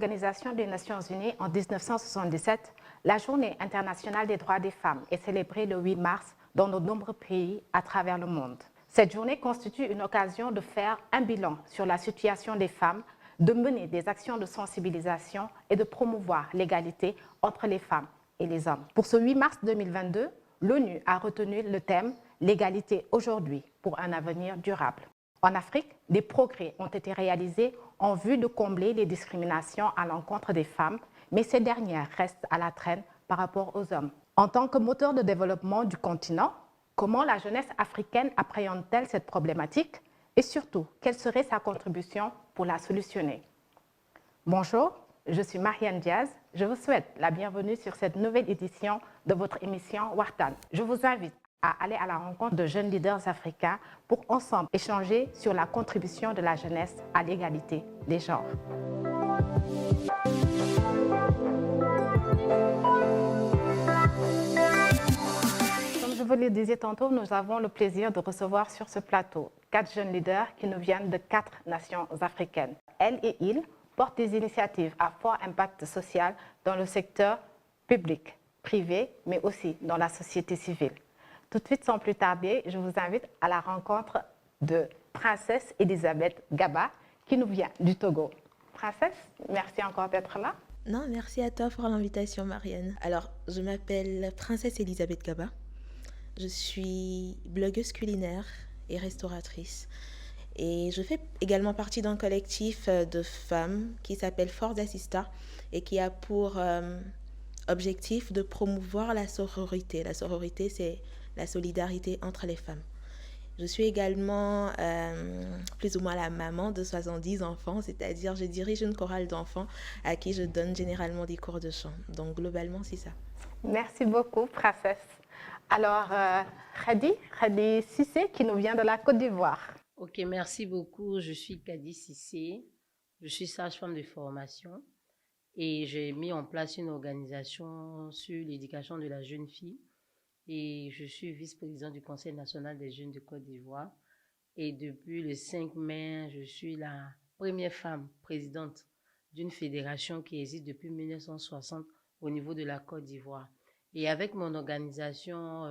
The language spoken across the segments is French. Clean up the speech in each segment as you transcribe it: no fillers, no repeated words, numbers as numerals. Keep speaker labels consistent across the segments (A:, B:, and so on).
A: l'Organisation des Nations Unies en 1977, la Journée internationale des droits des femmes est célébrée le 8 mars dans de nombreux pays à travers le monde. Cette journée constitue une occasion de faire un bilan sur la situation des femmes, de mener des actions de sensibilisation et de promouvoir l'égalité entre les femmes et les hommes. Pour ce 8 mars 2022, l'ONU a retenu le thème « L'égalité aujourd'hui pour un avenir durable ». En Afrique, des progrès ont été réalisés en vue de combler les discriminations à l'encontre des femmes, mais ces dernières restent à la traîne par rapport aux hommes. En tant que moteur de développement du continent, comment la jeunesse africaine appréhende-t-elle cette problématique et surtout, quelle serait sa contribution pour la solutionner? Bonjour, je suis Marianne Diaz. Je vous souhaite la bienvenue sur cette nouvelle édition de votre émission Wartan. Je vous invite à aller à la rencontre de jeunes leaders africains pour ensemble échanger sur la contribution de la jeunesse à l'égalité des genres. Comme je vous le disais tantôt, nous avons le plaisir de recevoir sur ce plateau 4 jeunes leaders qui nous viennent de 4 nations africaines. Elles et ils portent des initiatives à fort impact social dans le secteur public, privé, mais aussi dans la société civile. Tout de suite, sans plus tarder, je vous invite à la rencontre de Princesse Elisabeth Gaba, qui nous vient du Togo. Princesse, merci encore d'être là.
B: Non, merci à toi pour l'invitation, Marianne. Alors, je m'appelle Princesse Elisabeth Gaba. Je suis blogueuse culinaire et restauratrice. Et je fais également partie d'un collectif de femmes qui s'appelle Force Assista et qui a pour objectif de promouvoir la sororité. La sororité, c'est la solidarité entre les femmes. Je suis également plus ou moins la maman de 70 enfants, c'est-à-dire je dirige une chorale d'enfants à qui je donne généralement des cours de chant. Donc globalement, c'est ça.
A: Merci beaucoup, Princesse. Alors, Khady Cissé, qui nous vient de la Côte d'Ivoire.
C: Ok, merci beaucoup. Je suis Khady Cissé. Je suis sage-femme de formation et j'ai mis en place une organisation sur l'éducation de la jeune fille. Et je suis vice-présidente du Conseil national des jeunes de Côte d'Ivoire. Et depuis le 5 mai, je suis la première femme présidente d'une fédération qui existe depuis 1960 au niveau de la Côte d'Ivoire. Et avec mon organisation,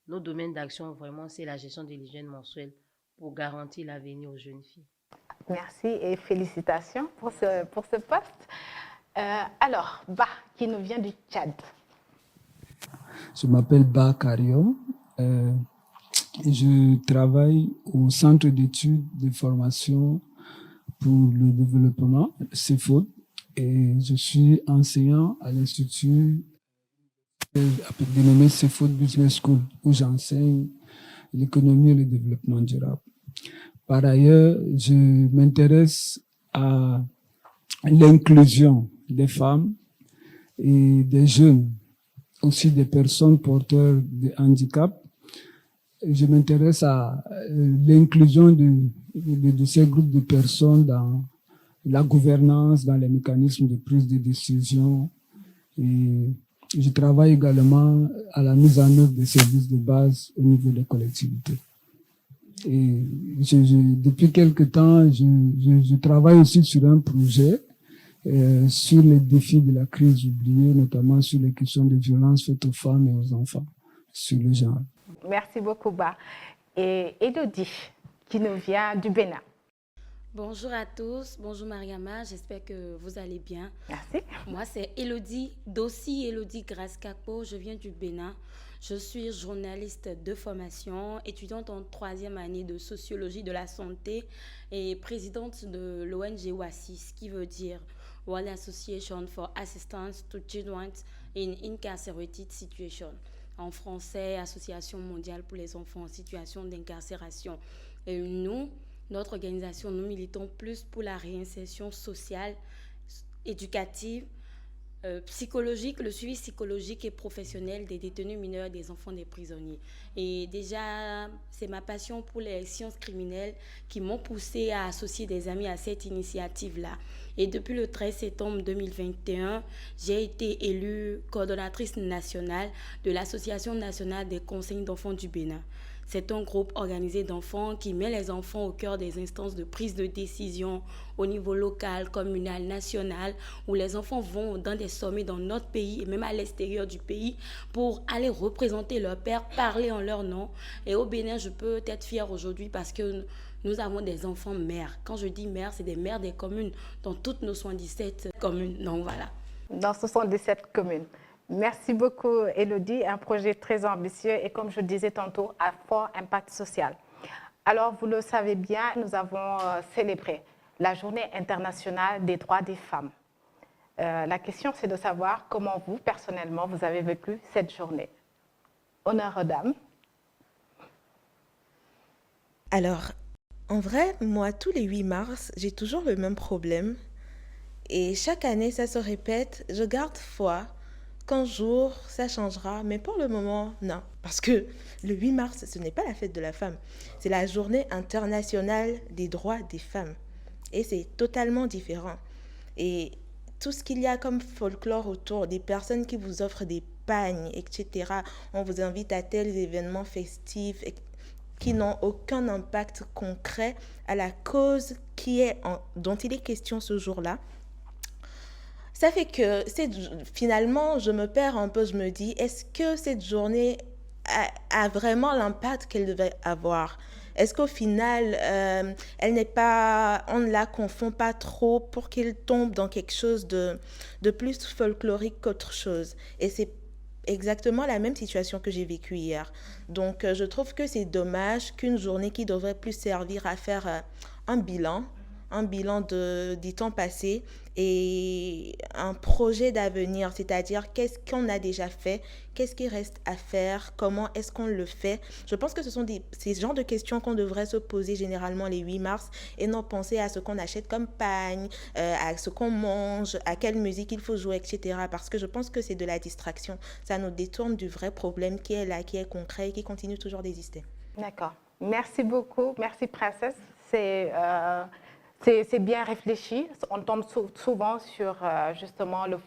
C: nos domaines d'action, vraiment, c'est la gestion de l'hygiène menstruelle pour garantir l'avenir aux jeunes filles.
A: Merci et félicitations pour ce poste. Alors, Ba, qui nous vient du Tchad.
D: Je m'appelle Ba Kario. Je travaille au Centre d'études de formation pour le développement, CEFOD, et je suis enseignant à l'Institut dénommé CEFOD Business School, où j'enseigne l'économie et le développement durable. Par ailleurs, je m'intéresse à l'inclusion des femmes et des jeunes, aussi des personnes porteurs de handicap. Je m'intéresse à l'inclusion de ces groupes de personnes dans la gouvernance, dans les mécanismes de prise de décision. Et je travaille également à la mise en œuvre des services de base au niveau des collectivités. Et depuis quelque temps, je travaille aussi sur un projet sur les défis de la crise oubliée, notamment sur les questions de violences faites aux femmes et aux enfants, sur le genre.
A: Merci beaucoup, Ba. Et Elodie, qui nous vient du Bénin.
E: Bonjour à tous, bonjour Mariama, j'espère que vous allez bien.
A: Merci.
E: Moi, c'est Elodie Dossi, Elodie Grace-Capo, je viens du Bénin. Je suis journaliste de formation, étudiante en 3e année de sociologie de la santé et présidente de l'ONG WASIS, qui veut dire World Association for Assistance to Children in Incarcerated Situations. En français, Association mondiale pour les enfants en situation d'incarcération. Et nous, notre organisation, nous militons plus pour la réinsertion sociale, éducative, psychologique, le suivi psychologique et professionnel des détenus mineurs et des enfants des prisonniers. Et déjà, c'est ma passion pour les sciences criminelles qui m'ont poussée à associer des amis à cette initiative-là. Et depuis le 13 septembre 2021, j'ai été élue coordonnatrice nationale de l'Association nationale des conseils d'enfants du Bénin. C'est un groupe organisé d'enfants qui met les enfants au cœur des instances de prise de décision au niveau local, communal, national, où les enfants vont dans des sommets dans notre pays et même à l'extérieur du pays pour aller représenter leur père, parler en leur nom. Et au Bénin, je peux être fière aujourd'hui parce que nous avons des enfants mères. Quand je dis mères, c'est des mères des communes, dans toutes nos 77 communes. Donc voilà.
A: Dans 77 communes. Merci beaucoup, Élodie. Un projet très ambitieux et, comme je disais tantôt, à fort impact social. Alors, vous le savez bien, nous avons célébré la Journée internationale des droits des femmes. La question, c'est de savoir comment vous, personnellement, vous avez vécu cette journée. Honneur aux dames.
B: Alors, en vrai, moi, tous les 8 mars, j'ai toujours le même problème. Et chaque année, ça se répète. Je garde foi qu'un jour, ça changera. Mais pour le moment, non. Parce que le 8 mars, ce n'est pas la fête de la femme. C'est la Journée internationale des droits des femmes. Et c'est totalement différent. Et tout ce qu'il y a comme folklore autour, des personnes qui vous offrent des pagnes, etc. On vous invite à tels événements festifs qui n'ont aucun impact concret à la cause dont il est question ce jour-là. Ça fait que finalement, je me perds un peu, je me dis, est-ce que cette journée a vraiment l'impact qu'elle devait avoir? Est-ce qu'au final, elle n'est pas, on ne la confond pas trop pour qu'elle tombe dans quelque chose de plus folklorique qu'autre chose? Et c'est exactement la même situation que j'ai vécue hier. Donc, je trouve que c'est dommage qu'une journée qui devrait plus servir à faire un bilan du temps passé et un projet d'avenir, c'est-à-dire qu'est-ce qu'on a déjà fait, qu'est-ce qui reste à faire, comment est-ce qu'on le fait. Je pense que ce sont ces genres de questions qu'on devrait se poser généralement les 8 mars et non penser à ce qu'on achète comme pagne, à ce qu'on mange, à quelle musique il faut jouer, etc. Parce que je pense que c'est de la distraction. Ça nous détourne du vrai problème qui est là, qui est concret et qui continue toujours d'exister.
A: D'accord. Merci beaucoup. Merci, Princesse. C'est bien réfléchi. On tombe souvent sur justement le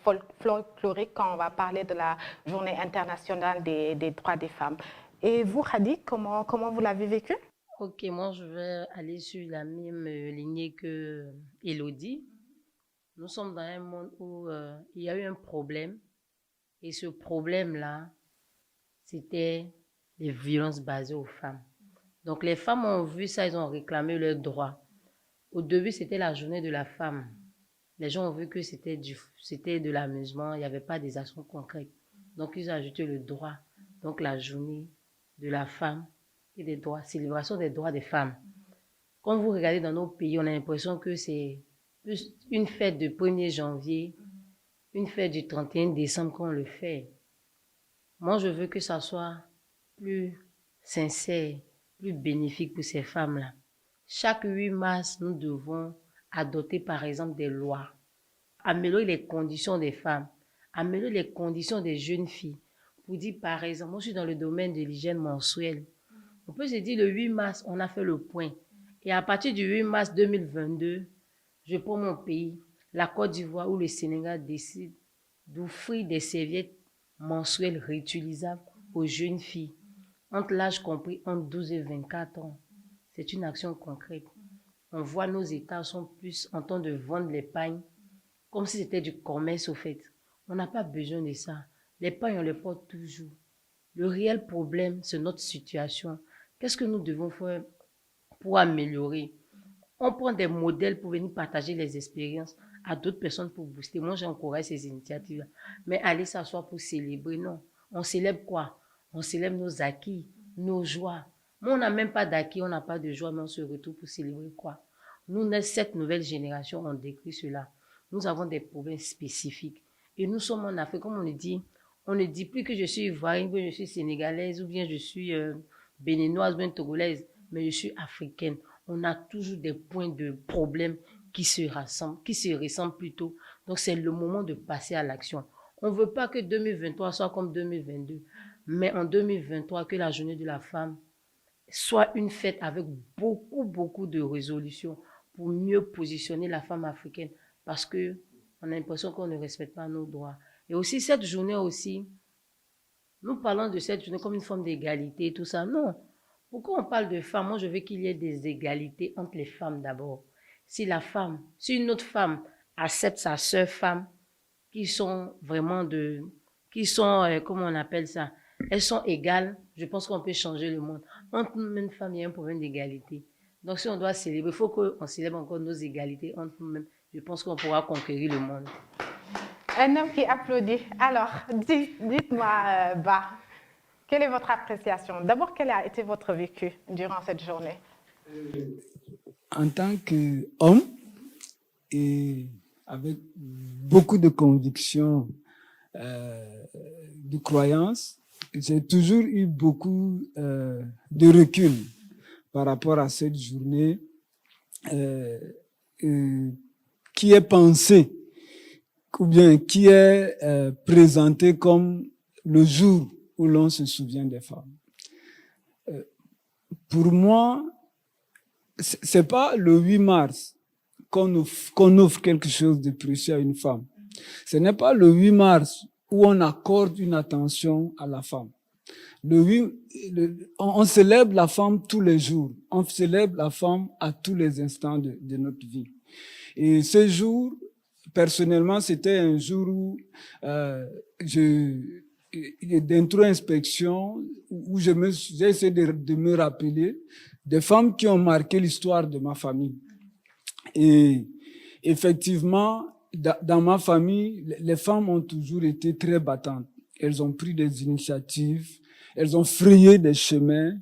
A: folklorique quand on va parler de la Journée internationale des droits des femmes. Et vous, Khady, comment vous l'avez vécu?
C: Ok, moi je vais aller sur la même lignée que Élodie. Nous sommes dans un monde où il y a eu un problème et ce problème-là, c'était les violences basées aux femmes. Donc les femmes ont vu ça, ils ont réclamé leurs droits. Au début, c'était la journée de la femme. Les gens ont vu que c'était de l'amusement, il n'y avait pas des actions concrètes. Donc, ils ont ajouté le droit. Donc, la journée de la femme et des droits, célébration des droits des femmes. Quand vous regardez dans nos pays, on a l'impression que c'est une fête du 1er janvier, une fête du 31 décembre qu'on le fait. Moi, je veux que ça soit plus sincère, plus bénéfique pour ces femmes-là. Chaque 8 mars, nous devons adopter par exemple des lois, améliorer les conditions des femmes, améliorer les conditions des jeunes filles. Pour dire par exemple, moi je suis dans le domaine de l'hygiène menstruelle. On peut se dire le 8 mars, on a fait le point. Et à partir du 8 mars 2022, je prends mon pays, la Côte d'Ivoire ou le Sénégal décide d'offrir des serviettes menstruelles réutilisables aux jeunes filles, entre l'âge compris entre 12 et 24 ans. C'est une action concrète. On voit nos États sont plus en train de vendre les pagnes comme si c'était du commerce au fait. On n'a pas besoin de ça. Les pagnes, on les porte toujours. Le réel problème, c'est notre situation. Qu'est-ce que nous devons faire pour améliorer? On prend des modèles pour venir partager les expériences à d'autres personnes pour booster. Moi, j'encourage ces initiatives-là. Mais aller s'asseoir pour célébrer, non. On célèbre quoi? On célèbre nos acquis, nos joies. Moi, on n'a même pas d'acquis, on n'a pas de joie, mais on se retrouve pour célébrer quoi? Nous, cette nouvelle génération, on décrit cela. Nous avons des problèmes spécifiques. Et nous sommes en Afrique, comme on ne dit plus que je suis ivoirienne, que je suis sénégalaise, ou bien je suis béninoise, ou bien togolaise, mais je suis africaine. On a toujours des points de problème qui se ressemblent plutôt. Donc, c'est le moment de passer à l'action. On ne veut pas que 2023 soit comme 2022, mais en 2023, que la journée de la femme soit une fête avec beaucoup de résolutions pour mieux positionner la femme africaine parce que on a l'impression qu'on ne respecte pas nos droits. Et aussi cette journée aussi, nous parlons de cette journée comme une forme d'égalité et tout ça. Non, Pourquoi on parle de femmes? Moi, je veux qu'il y ait des égalités entre les femmes d'abord. Si une autre femme accepte sa sœur femme, qui sont vraiment comment on appelle ça? Elles sont égales, je pense qu'on peut changer le monde. Entre nous-mêmes femmes, il y a un problème d'égalité. Donc, si on doit célébrer, il faut qu'on célèbre encore nos égalités entre nous-mêmes. Je pense qu'on pourra conquérir le monde.
A: Un homme qui applaudit. Alors, dites-moi, Bah, quelle est votre appréciation? D'abord, quel a été votre vécu durant cette journée?
D: En tant qu'homme et avec beaucoup de convictions, de croyances, j'ai toujours eu beaucoup de recul par rapport à cette journée qui est pensée ou bien qui est présentée comme le jour où l'on se souvient des femmes. Pour moi, c'est pas le 8 mars qu'on offre quelque chose de précieux à une femme. Ce n'est pas le 8 mars où on accorde une attention à la femme. On célèbre la femme tous les jours. On célèbre la femme à tous les instants de notre vie. Et ce jour, personnellement, c'était un jour où d'introspection, où j'ai essayé de me rappeler des femmes qui ont marqué l'histoire de ma famille. Et effectivement, dans ma famille, les femmes ont toujours été très battantes. Elles ont pris des initiatives, elles ont frayé des chemins.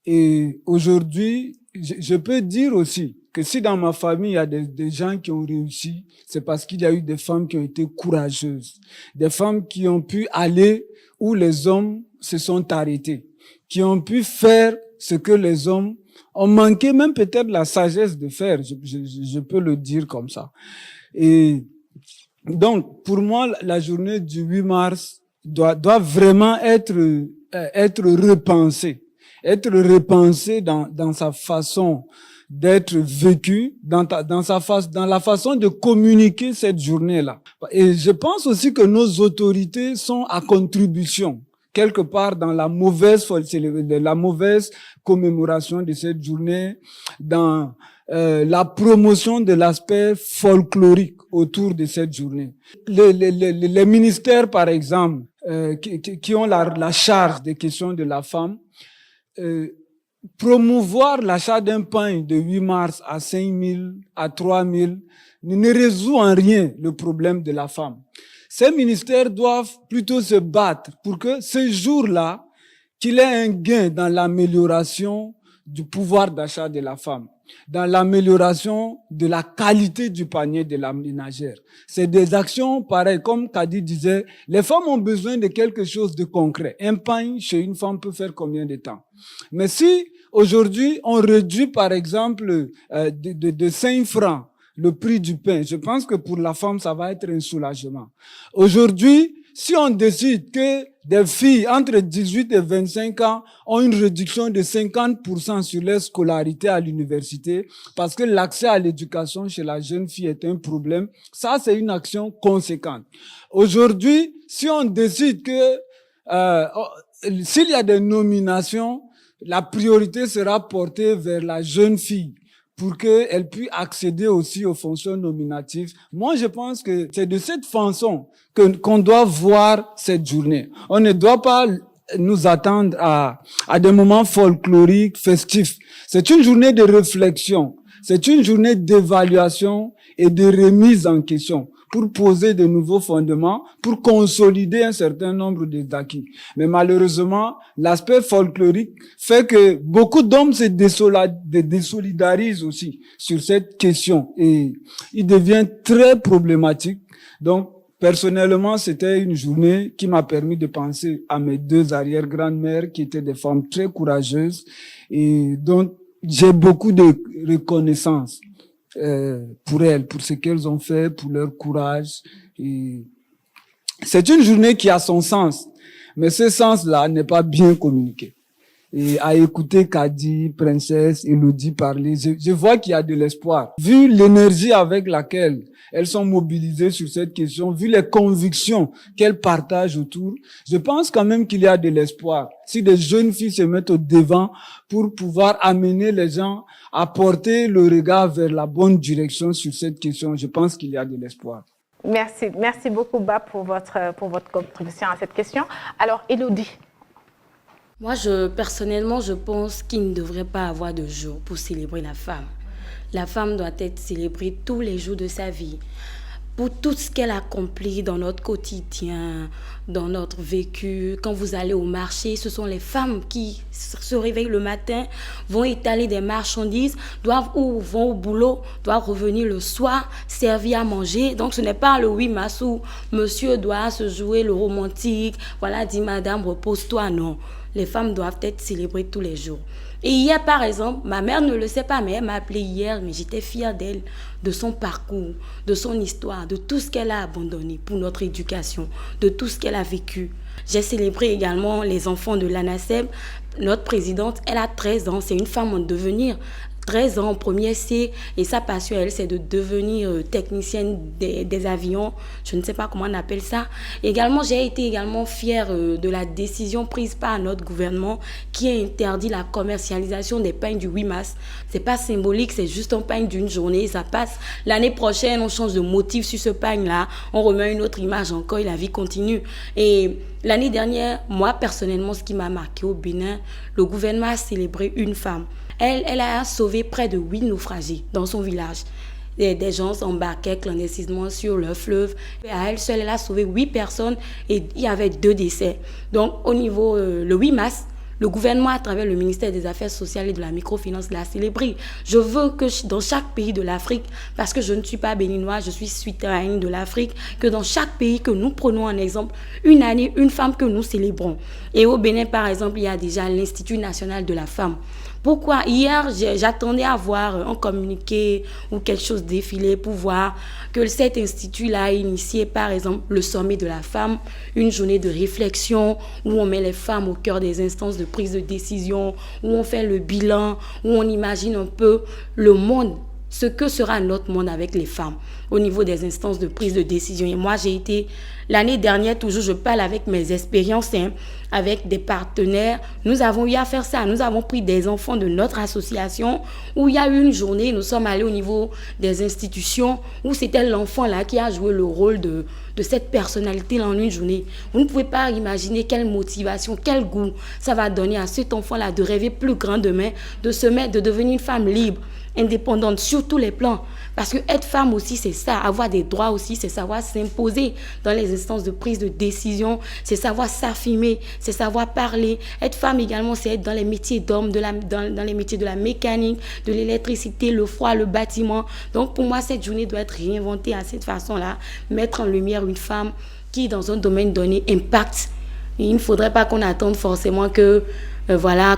D: Et aujourd'hui, je peux dire aussi que si dans ma famille, il y a des gens qui ont réussi, c'est parce qu'il y a eu des femmes qui ont été courageuses, des femmes qui ont pu aller où les hommes se sont arrêtés, qui ont pu faire ce que les hommes ont manqué même peut-être la sagesse de faire, je peux le dire comme ça. Et donc, pour moi, la journée du 8 mars doit vraiment être repensée, dans sa façon d'être vécue, dans la façon de communiquer cette journée-là. Et je pense aussi que nos autorités sont à contribution quelque part dans la mauvaise commémoration de cette journée, dans la promotion de l'aspect folklorique autour de cette journée. Les ministères, par exemple, qui ont la charge des questions de la femme, promouvoir l'achat d'un pain de 8 mars à 5 000, à 3 000, ne résout en rien le problème de la femme. Ces ministères doivent plutôt se battre pour que ce jour-là, qu'il ait un gain dans l'amélioration du pouvoir d'achat de la femme, dans l'amélioration de la qualité du panier de la ménagère. C'est des actions pareilles, comme Kadi disait, les femmes ont besoin de quelque chose de concret. Un pain chez une femme peut faire combien de temps? Mais si aujourd'hui on réduit par exemple de 5 francs le prix du pain, je pense que pour la femme, ça va être un soulagement. Aujourd'hui, si on décide que des filles entre 18 et 25 ans ont une réduction de 50% sur leur scolarité à l'université, parce que l'accès à l'éducation chez la jeune fille est un problème, ça c'est une action conséquente. Aujourd'hui, si on décide que s'il y a des nominations, la priorité sera portée vers la jeune fille, pour qu'elle puisse accéder aussi aux fonctions nominatives. Moi, je pense que c'est de cette façon qu'on doit voir cette journée. On ne doit pas nous attendre à des moments folkloriques, festifs. C'est une journée de réflexion. C'est une journée d'évaluation et de remise en question pour poser de nouveaux fondements, pour consolider un certain nombre d'acquis. Mais malheureusement, l'aspect folklorique fait que beaucoup d'hommes se désolidarisent aussi sur cette question et il devient très problématique. Donc, personnellement, c'était une journée qui m'a permis de penser à mes 2 arrière-grands-mères qui étaient des femmes très courageuses et dont j'ai beaucoup de reconnaissance pour elles, pour ce qu'elles ont fait, pour leur courage. Et c'est une journée qui a son sens, mais ce sens-là n'est pas bien communiqué. et à écouter Kadi, Princesse, Elodie parler, je vois qu'il y a de l'espoir. Vu l'énergie avec laquelle elles sont mobilisées sur cette question, vu les convictions qu'elles partagent autour, je pense quand même qu'il y a de l'espoir. Si des jeunes filles se mettent au devant pour pouvoir amener les gens à porter le regard vers la bonne direction sur cette question, je pense qu'il y a de l'espoir.
A: Merci beaucoup, Ba, pour votre contribution à cette question. Alors, Elodie.
E: Moi, personnellement, je pense qu'il ne devrait pas avoir de jour pour célébrer la femme. La femme doit être célébrée tous les jours de sa vie. Pour tout ce qu'elle accomplit dans notre quotidien, dans notre vécu. Quand vous allez au marché, ce sont les femmes qui se réveillent le matin, vont étaler des marchandises, vont au boulot, doivent revenir le soir, servir à manger. Donc ce n'est pas le 8 mars où monsieur doit se jouer le romantique, voilà, dit madame, repose-toi, non. Les femmes doivent être célébrées tous les jours. Et hier, par exemple, ma mère ne le sait pas, mais elle m'a appelée hier, mais j'étais fière d'elle, de son parcours, de son histoire, de tout ce qu'elle a abandonné pour notre éducation, de tout ce qu'elle a vécu. J'ai célébré également les enfants de l'ANASEB. Notre présidente, elle a 13 ans, c'est une femme en devenir. 13 ans, premier C, et sa passion, elle, c'est de devenir technicienne des avions. Je ne sais pas comment on appelle ça. Également, j'ai été également fière de la décision prise par notre gouvernement qui a interdit la commercialisation des pains du 8 mars. C'est pas symbolique, c'est juste un pain d'une journée, ça passe. L'année prochaine, on change de motif sur ce pain-là, on remet une autre image encore et la vie continue. Et l'année dernière, moi, personnellement, ce qui m'a marqué au Bénin, le gouvernement a célébré une femme. Elle a sauvé près de 8 naufragés dans son village. Des gens s'embarquaient clandestinement sur le fleuve. Et à elle seule, elle a sauvé 8 personnes et il y avait 2 décès. Donc, au niveau, le 8 mars, le gouvernement, à travers le ministère des Affaires sociales et de la microfinance, l'a célébré. Je veux que dans chaque pays de l'Afrique, parce que je ne suis pas béninoise, je suis citoyenne de l'Afrique, que dans chaque pays que nous prenons en exemple, une année, une femme que nous célébrons. Et au Bénin, par exemple, il y a déjà l'Institut national de la femme. Pourquoi? Hier, j'attendais à voir un communiqué ou quelque chose défiler pour voir que cet institut-là a initié, par exemple, le sommet de la femme, une journée de réflexion où on met les femmes au cœur des instances de prise de décision, où on fait le bilan, où on imagine un peu le monde, ce que sera notre monde avec les femmes au niveau des instances de prise de décision. Et moi, j'ai été, l'année dernière, toujours, je parle avec mes expériences, avec des partenaires. Nous avons eu à faire ça. Nous avons pris des enfants de notre association où il y a eu une journée, nous sommes allés au niveau des institutions où c'était l'enfant là qui a joué le rôle de cette personnalité-là en une journée. Vous ne pouvez pas imaginer quelle motivation, quel goût ça va donner à cet enfant-là de rêver plus grand demain, de devenir une femme libre, indépendante sur tous les plans. Parce que être femme aussi, c'est ça. Avoir des droits aussi, c'est savoir s'imposer dans les instances de prise de décision. C'est savoir s'affirmer, c'est savoir parler. Être femme également, c'est être dans les métiers d'hommes, dans les métiers de la mécanique, de l'électricité, le froid, le bâtiment. Donc pour moi, cette journée doit être réinventée à cette façon-là. Mettre en lumière une femme qui, dans un domaine donné, impacte. Et il ne faudrait pas qu'on attende forcément que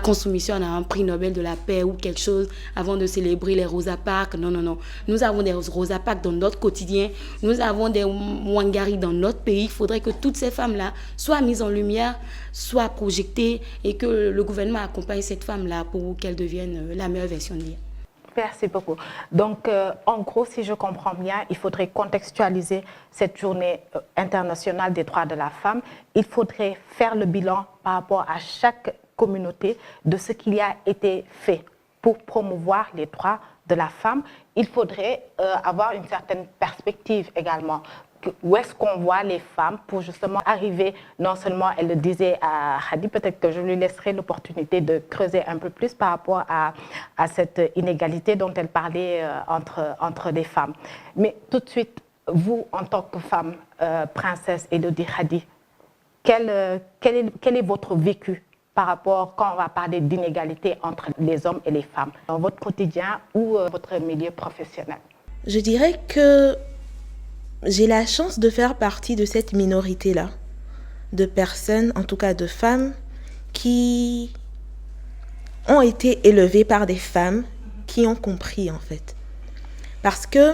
E: Consumition a un prix Nobel de la paix ou quelque chose avant de célébrer les Rosa Parks. Non, non, non. Nous avons des Rosa Parks dans notre quotidien. Nous avons des Wangari dans notre pays. Il faudrait que toutes ces femmes-là soient mises en lumière, soient projetées et que le gouvernement accompagne cette femme-là pour qu'elle devienne la meilleure version d'elle.
A: Merci beaucoup. Donc, en gros, si je comprends bien, il faudrait contextualiser cette journée internationale des droits de la femme. Il faudrait faire le bilan par rapport à chaque communauté de ce qu'il y a été fait pour promouvoir les droits de la femme. Il faudrait avoir une certaine perspective également. Où est-ce qu'on voit les femmes pour justement arriver, non seulement, elle le disait à Hadi, peut-être que je lui laisserai l'opportunité de creuser un peu plus par rapport à cette inégalité dont elle parlait entre les femmes. Mais tout de suite, vous, en tant que femme, princesse Elodie Hadi, quel est votre vécu par rapport, quand on va parler d'inégalité entre les hommes et les femmes, dans votre quotidien ou votre milieu professionnel?
B: Je dirais que j'ai la chance de faire partie de cette minorité-là, de personnes, en tout cas de femmes, qui ont été élevées par des femmes qui ont compris en fait. Parce que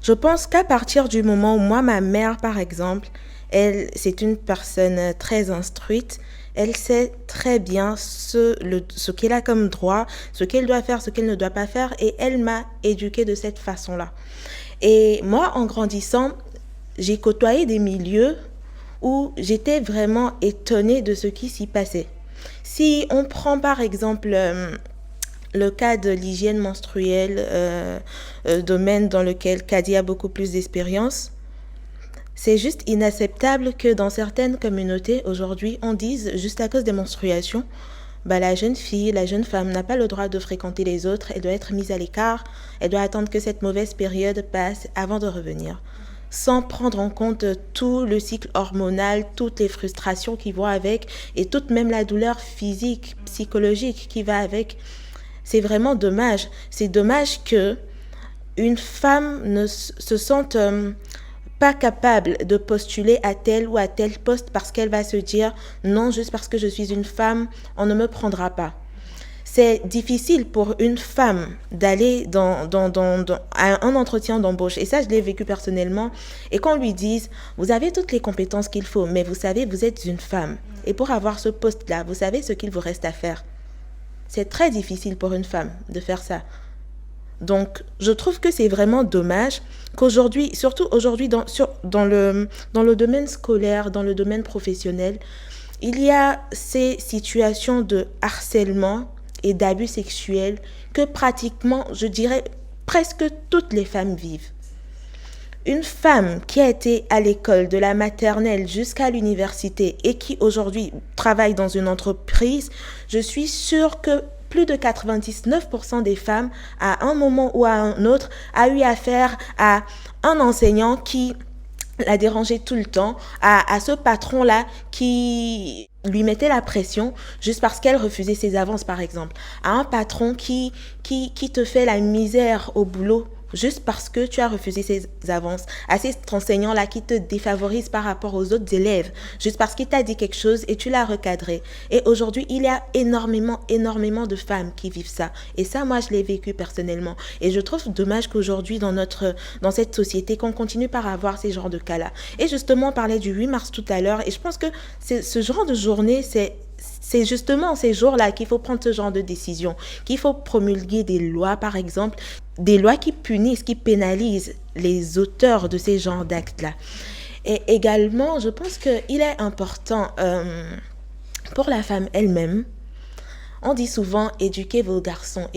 B: je pense qu'à partir du moment où moi, ma mère par exemple, elle, c'est une personne très instruite, Elle sait très bien ce qu'elle a comme droit, ce qu'elle doit faire, ce qu'elle ne doit pas faire, et elle m'a éduquée de cette façon-là. Et moi, en grandissant, j'ai côtoyé des milieux où j'étais vraiment étonnée de ce qui s'y passait. Si on prend par exemple le cas de l'hygiène menstruelle, domaine dans lequel Kadi a beaucoup plus d'expérience, c'est juste inacceptable que dans certaines communautés aujourd'hui, on dise juste à cause des menstruations, bah, la jeune fille, la jeune femme n'a pas le droit de fréquenter les autres, elle doit être mise à l'écart, elle doit attendre que cette mauvaise période passe avant de revenir, sans prendre en compte tout le cycle hormonal, toutes les frustrations qui vont avec, et toute même la douleur physique, psychologique qui va avec. C'est vraiment dommage. C'est dommage que une femme ne se sente pas capable de postuler à tel ou à tel poste parce qu'elle va se dire non, juste parce que je suis une femme, on ne me prendra pas. C'est difficile pour une femme d'aller à un entretien d'embauche. Et ça, je l'ai vécu personnellement. Et qu'on lui dise, vous avez toutes les compétences qu'il faut, mais vous savez, vous êtes une femme. Et pour avoir ce poste-là, vous savez ce qu'il vous reste à faire. C'est très difficile pour une femme de faire ça. Donc, je trouve que c'est vraiment dommage qu'aujourd'hui, surtout aujourd'hui dans le domaine scolaire, dans le domaine professionnel, il y a ces situations de harcèlement et d'abus sexuels que pratiquement, je dirais, presque toutes les femmes vivent. Une femme qui a été à l'école de la maternelle jusqu'à l'université et qui aujourd'hui travaille dans une entreprise, je suis sûre que plus de 99% des femmes, à un moment ou à un autre, a eu affaire à un enseignant qui la dérangeait tout le temps, à ce patron-là qui lui mettait la pression juste parce qu'elle refusait ses avances, par exemple. À un patron qui te fait la misère au boulot juste parce que tu as refusé ses avances. À cet enseignant-là qui te défavorise par rapport aux autres élèves, juste parce qu'il t'a dit quelque chose et tu l'as recadré. Et aujourd'hui, il y a énormément de femmes qui vivent ça. Et ça, moi, je l'ai vécu personnellement. Et je trouve dommage qu'aujourd'hui, dans cette société, qu'on continue par avoir ces genres de cas-là. Et justement, on parlait du 8 mars tout à l'heure, et je pense que ce genre de journée, c'est justement ces jours-là qu'il faut prendre ce genre de décision, qu'il faut promulguer des lois, par exemple, des lois qui punissent, qui pénalisent les auteurs de ces genres d'actes-là. Et également, je pense qu'il est important pour la femme elle-même. On dit souvent éduquez vos garçons.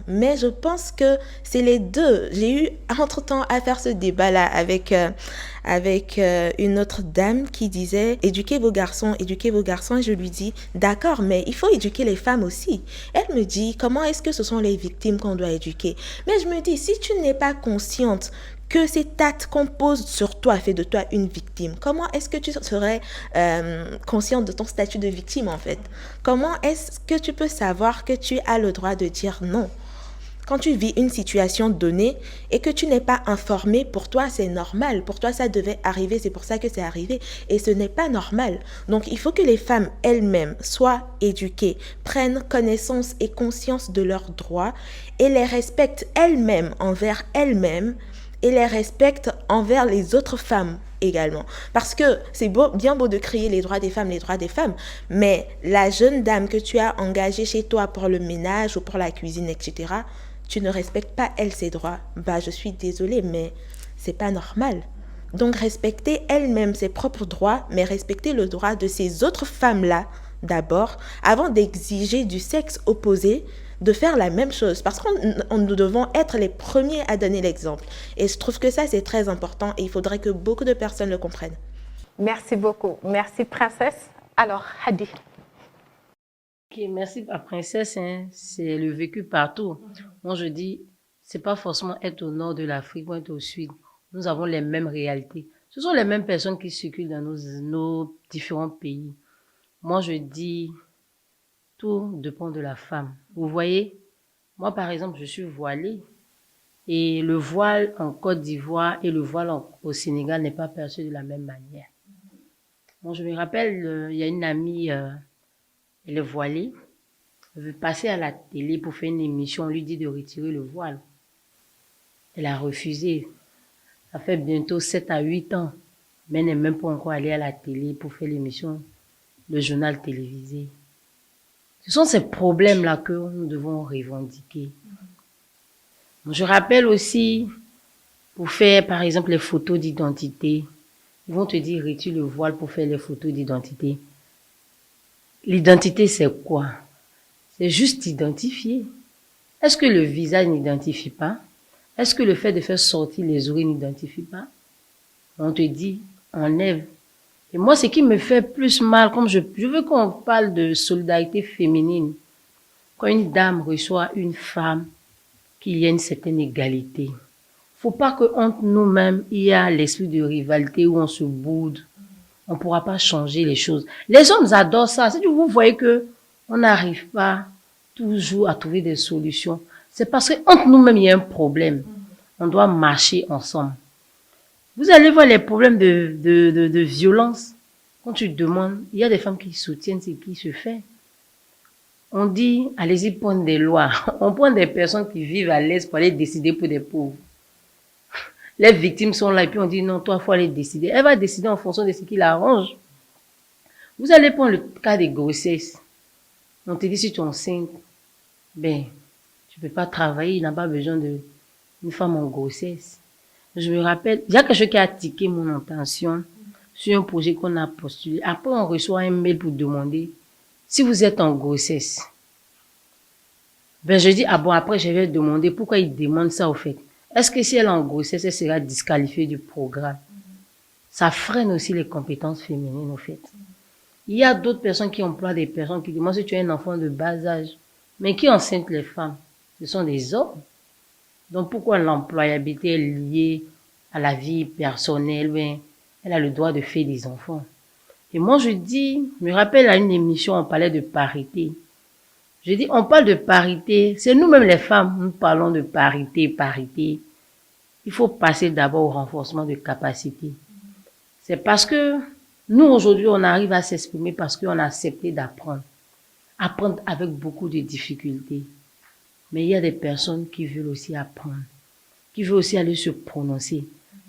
B: Mais je pense que c'est les deux. J'ai eu entre-temps à faire ce débat-là avec une autre dame qui disait éduquez vos garçons. Et je lui dis d'accord, mais il faut éduquer les femmes aussi. Elle me dit comment est-ce que ce sont les victimes qu'on doit éduquer? Mais je me dis si tu n'es pas consciente que cet acte qu'on pose sur toi fait de toi une victime, comment est-ce que tu serais consciente de ton statut de victime en fait? Comment est-ce que tu peux savoir que tu as le droit de dire non? Quand tu vis une situation donnée et que tu n'es pas informé, pour toi c'est normal, pour toi ça devait arriver, c'est pour ça que c'est arrivé, et ce n'est pas normal. Donc il faut que les femmes elles-mêmes soient éduquées, prennent connaissance et conscience de leurs droits et les respectent elles-mêmes envers elles-mêmes et les respectent envers les autres femmes également. Parce que c'est bien beau de crier les droits des femmes, mais la jeune dame que tu as engagée chez toi pour le ménage ou pour la cuisine, etc., tu ne respectes pas, elle, ses droits. Bah, je suis désolée, mais c'est pas normal. Donc, respecter elle-même ses propres droits, mais respecter le droit de ces autres femmes-là, d'abord, avant d'exiger du sexe opposé de faire la même chose, parce qu'on nous devons être les premiers à donner l'exemple. Et je trouve que ça, c'est très important et il faudrait que beaucoup de personnes le comprennent.
A: Merci beaucoup. Merci, princesse. Alors, Hadi.
C: Ok, merci, ma princesse. C'est le vécu partout. Moi, je dis, c'est pas forcément être au nord de l'Afrique ou être au sud. Nous avons les mêmes réalités. Ce sont les mêmes personnes qui circulent dans nos différents pays. Moi, je dis, tout dépend de la femme. Vous voyez, moi, par exemple, je suis voilée. Et le voile en Côte d'Ivoire et le voile au Sénégal n'est pas perçu de la même manière. Bon, je me rappelle, il y a une amie, elle est voilée. Elle veut passer à la télé pour faire une émission. On lui dit de retirer le voile. Elle a refusé. Ça fait bientôt 7 à 8 ans. Mais elle n'est même pas encore allée à la télé pour faire l'émission. le journal télévisé. Ce sont ces problèmes-là que nous devons revendiquer. Je rappelle aussi, pour faire par exemple les photos d'identité, ils vont te dire retire le voile pour faire les photos d'identité. L'identité, c'est quoi? C'est juste identifier. Est-ce que le visage n'identifie pas? Est-ce que le fait de faire sortir les oreilles n'identifie pas? On te dit, enlève. Et moi, ce qui me fait plus mal, comme je veux qu'on parle de solidarité féminine, quand une dame reçoit une femme, qu'il y ait une certaine égalité. Faut pas que entre nous-mêmes, il y a l'esprit de rivalité où on se boude. On pourra pas changer les choses. Les hommes adorent ça. Si vous voyez que on n'arrive pas toujours à trouver des solutions, c'est parce que entre nous-mêmes, il y a un problème. On doit marcher ensemble. Vous allez voir les problèmes de violence. Quand tu demandes, il y a des femmes qui soutiennent ce qui se fait. On dit, allez-y prendre des lois. On prend des personnes qui vivent à l'aise pour aller décider pour des pauvres. Les victimes sont là et puis on dit, non, toi, il faut aller décider. Elle va décider en fonction de ce qui l'arrange. Vous allez prendre le cas des grossesses. On te dit, si tu es enceinte, ben, tu peux pas travailler, il n'a pas besoin d'une femme en grossesse. Je me rappelle, il y a quelque chose qui a tiqué mon attention sur un projet qu'on a postulé. Après, on reçoit un mail pour demander si vous êtes en grossesse. Ben, je dis, ah bon, après, je vais demander pourquoi ils demandent ça au fait. Est-ce que si elle est en grossesse, elle sera disqualifiée du programme? Ça freine aussi les compétences féminines, au fait. Il y a d'autres personnes qui emploient des personnes qui demandent si tu as un enfant de bas âge. Mais qui enceinte les femmes? Ce sont des hommes. Donc, pourquoi l'employabilité est liée à la vie personnelle? Ben, elle a le droit de faire des enfants. Et moi, je me rappelle à une émission, on parlait de parité. Je dis, on parle de parité. C'est nous-mêmes les femmes, nous parlons de parité. Il faut passer d'abord au renforcement de capacité. C'est parce que nous, aujourd'hui, on arrive à s'exprimer parce qu'on a accepté d'apprendre. Apprendre avec beaucoup de difficultés. Mais il y a des personnes qui veulent aussi apprendre, qui veulent aussi aller se prononcer.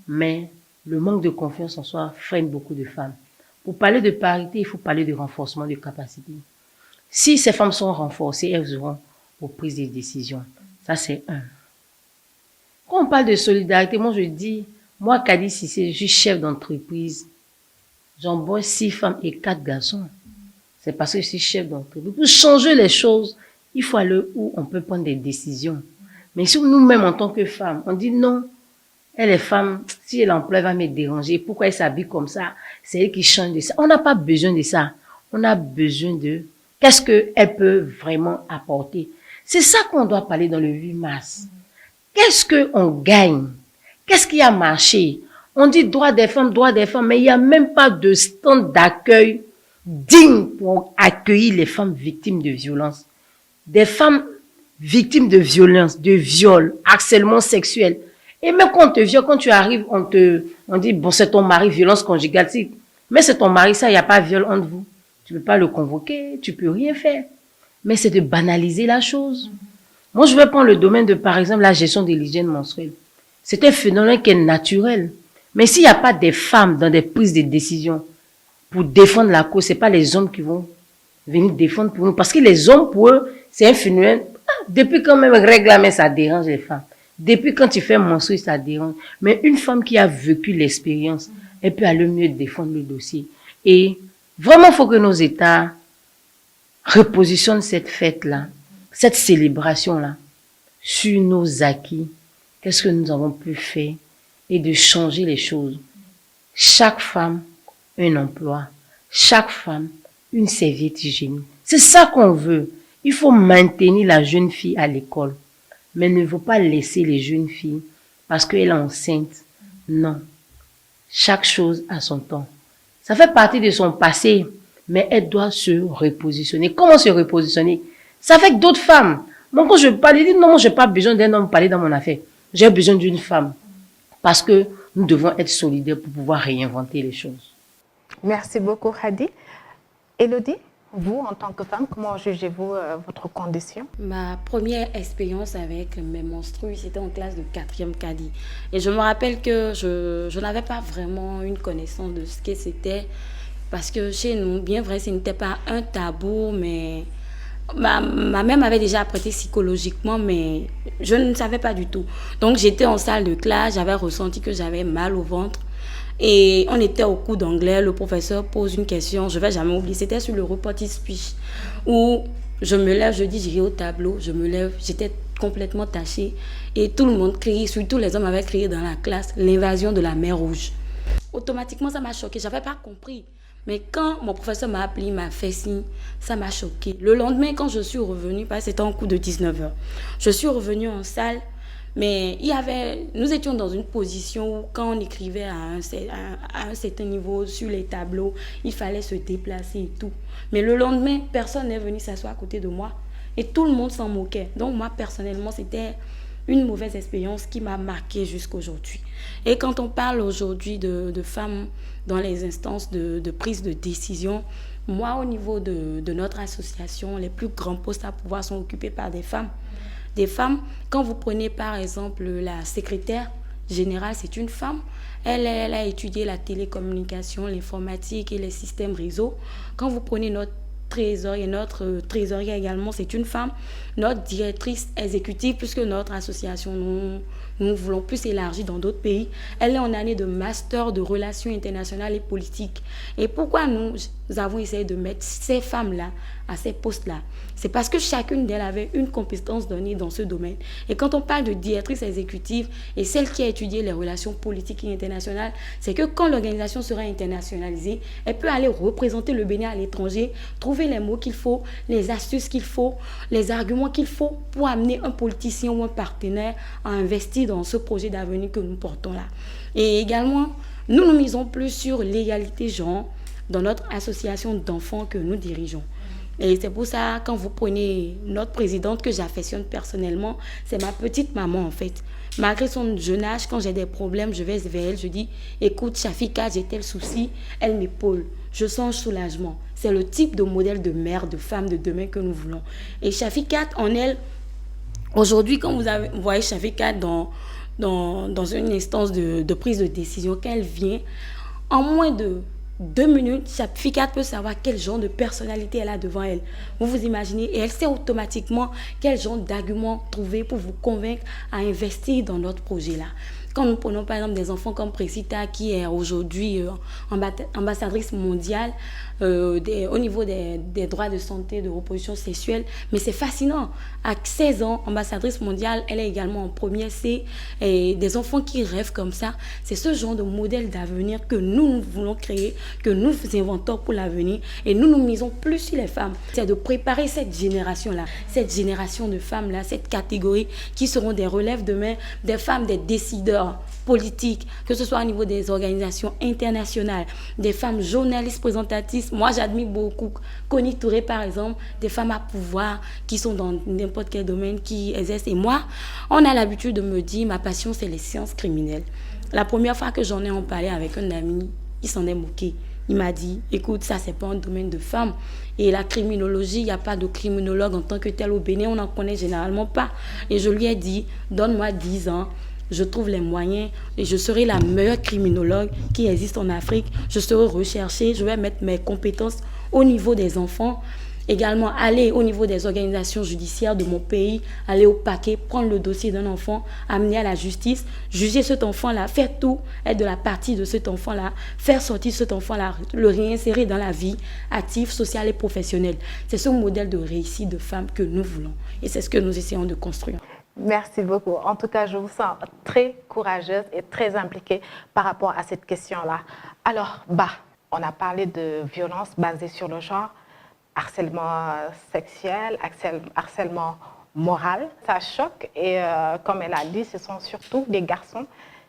C: Mais le manque de confiance en soi freine beaucoup de femmes. Pour parler de parité, il faut parler de renforcement de capacité. Si ces femmes sont renforcées, elles auront aux prises des décisions. Ça, c'est un. Quand on parle de solidarité, moi, je dis, moi, Kadi Cissé, je suis chef d'entreprise. J'embauche 6 femmes et 4 garçons. C'est parce que je suis chef d'entreprise. Pour changer les choses, il faut aller où on peut prendre des décisions. Mais si nous-mêmes, en tant que femmes, on dit non, elle est femme, si elle emploie, elle va me déranger. Pourquoi elle s'habille comme ça? C'est elle qui change de ça. On n'a pas besoin de ça. On a besoin de qu'est-ce qu'elle peut vraiment apporter. C'est ça qu'on doit parler dans le 8 mars. Qu'est-ce qu'on gagne? Qu'est-ce qui a marché? On dit droit des femmes, mais il n'y a même pas de stand d'accueil digne pour accueillir les femmes victimes de violences. Des femmes victimes de violences, de viols, harcèlement sexuel. Et même quand on te viole, quand tu arrives, on dit, bon, c'est ton mari, violence conjugale. Mais c'est ton mari, ça, il n'y a pas de viol entre vous. Tu peux pas le convoquer, tu peux rien faire. Mais c'est de banaliser la chose. Moi, je vais prendre le domaine de, par exemple, la gestion de l'hygiène menstruelle. C'est un phénomène qui est naturel. Mais s'il n'y a pas des femmes dans des prises de décision pour défendre la cause, c'est pas les hommes qui vont venir défendre pour nous. Parce que les hommes, pour eux, c'est un phénomène. Depuis quand même règlement, ça dérange les femmes. Depuis quand tu fais menstruer, ça dérange. Mais une femme qui a vécu l'expérience, elle peut aller mieux défendre le dossier. Et vraiment, il faut que nos États repositionnent cette fête-là, cette célébration-là, sur nos acquis. Qu'est-ce que nous avons pu faire et de changer les choses. Chaque femme, un emploi. Chaque femme, une serviette hygiénique. C'est ça qu'on veut. Il faut maintenir la jeune fille à l'école. Mais ne faut pas laisser les jeunes filles parce qu'elle est enceinte. Non. Chaque chose a son temps. Ça fait partie de son passé, mais elle doit se repositionner. Comment se repositionner? C'est avec d'autres femmes. Moi, quand je parle, je dis non, moi, je n'ai pas besoin d'un homme pour parler dans mon affaire. J'ai besoin d'une femme. Parce que nous devons être solidaires pour pouvoir réinventer les choses.
A: Merci beaucoup, Hadi. Élodie, vous, en tant que femme, comment jugez-vous votre condition?
E: Ma première expérience avec mes menstrues, c'était en classe de 4e Kadi. Et je me rappelle que je n'avais pas vraiment une connaissance de ce que c'était Parce que chez nous, bien vrai, ce n'était pas un tabou, mais ma mère m'avait déjà apprêté psychologiquement, mais je ne savais pas du tout. Donc j'étais en salle de classe, j'avais ressenti que j'avais mal au ventre. Et on était au cours d'anglais, le professeur pose une question, je ne vais jamais oublier, c'était sur le reporting speech, où je me lève, je dis, j'irai au tableau, je me lève, j'étais complètement tachée. Et tout le monde crie, surtout les hommes avaient crié dans la classe, l'invasion de la mer Rouge. Automatiquement, ça m'a choquée, je n'avais pas compris. Mais quand mon professeur m'a appelé, il m'a fait signe, ça m'a choquée. Le lendemain, quand je suis revenue, parce que c'était en cours de 19 heures, je suis revenue en salle, mais nous étions dans une position où quand on écrivait à un certain niveau sur les tableaux, il fallait se déplacer et tout. Mais le lendemain, personne n'est venu s'asseoir à côté de moi et tout le monde s'en moquait. Donc moi, personnellement, c'était une mauvaise expérience qui m'a marquée jusqu'aujourd'hui. Et quand on parle aujourd'hui de femmes dans les instances de prise de décision, moi, au niveau de notre association, les plus grands postes à pouvoir sont occupés par des femmes. Des femmes, quand vous prenez par exemple la secrétaire générale, c'est une femme. Elle a étudié la télécommunication, l'informatique et les systèmes réseau. Quand vous prenez notre trésorière également, c'est une femme. Notre directrice exécutive, puisque notre association, nous voulons plus élargir dans d'autres pays, elle est en année de master de relations internationales et politiques. Et pourquoi nous avons essayé de mettre ces femmes-là à ces postes-là? C'est parce que chacune d'elles avait une compétence donnée dans ce domaine. Et quand on parle de directrice exécutive et celle qui a étudié les relations politiques et internationales, c'est que quand l'organisation sera internationalisée, elle peut aller représenter le Bénin à l'étranger, trouver les mots qu'il faut, les astuces qu'il faut, les arguments qu'il faut pour amener un politicien ou un partenaire à investir dans ce projet d'avenir que nous portons là. Et également, nous misons plus sur l'égalité genre dans notre association d'enfants que nous dirigeons. Et c'est pour ça, quand vous prenez notre présidente que j'affectionne personnellement, c'est ma petite maman en fait. Malgré son jeune âge, quand j'ai des problèmes, je vais vers elle, je dis, écoute Shafika, j'ai tel souci, elle m'épaule. Je sens un soulagement. C'est le type de modèle de mère, de femme de demain que nous voulons. Et Shafika, en elle, aujourd'hui, quand vous voyez Shafika dans une instance de prise de décision, qu'elle vient, en moins de 2 minutes, Shafika peut savoir quel genre de personnalité elle a devant elle. Vous vous imaginez? Et elle sait automatiquement quel genre d'argument trouver pour vous convaincre à investir dans notre projet-là. Quand nous prenons par exemple des enfants comme Précita, qui est aujourd'hui ambassadrice mondiale au niveau des droits de santé, de reproduction sexuelle, mais c'est fascinant. À 16 ans, ambassadrice mondiale, elle est également en première C. Et des enfants qui rêvent comme ça, c'est ce genre de modèle d'avenir que nous voulons créer, que nous inventons pour l'avenir. Et nous misons plus sur les femmes. C'est de préparer cette génération-là, cette génération de femmes-là, cette catégorie qui seront des relèves demain, des femmes, des décideurs politiques, que ce soit au niveau des organisations internationales, des femmes journalistes présentatrices. Moi, j'admire beaucoup Connie Touré, par exemple, des femmes à pouvoir qui sont dans n'importe quel domaine, qui exercent. Et moi, on a l'habitude de me dire, ma passion, c'est les sciences criminelles. La première fois que j'en ai en parlé avec un ami, il s'en est moqué. Il m'a dit, écoute, ça, c'est pas un domaine de femmes. Et la criminologie, il n'y a pas de criminologue en tant que tel au Bénin, on n'en connaît généralement pas. Et je lui ai dit, donne-moi 10 ans. Je trouve les moyens et je serai la meilleure criminologue qui existe en Afrique. Je serai recherchée, je vais mettre mes compétences au niveau des enfants. Également, aller au niveau des organisations judiciaires de mon pays, aller au paquet, prendre le dossier d'un enfant, amener à la justice, juger cet enfant-là, faire tout, être de la partie de cet enfant-là, faire sortir cet enfant-là, le réinsérer dans la vie active, sociale et professionnelle. C'est ce modèle de réussite de femme que nous voulons et c'est ce que nous essayons de construire.
A: Merci beaucoup. En tout cas, je vous sens très courageuse et très impliquée par rapport à cette question-là. Alors, on a parlé de violence basée sur le genre, harcèlement sexuel, harcèlement moral. Ça choque et comme elle a dit, ce sont surtout des garçons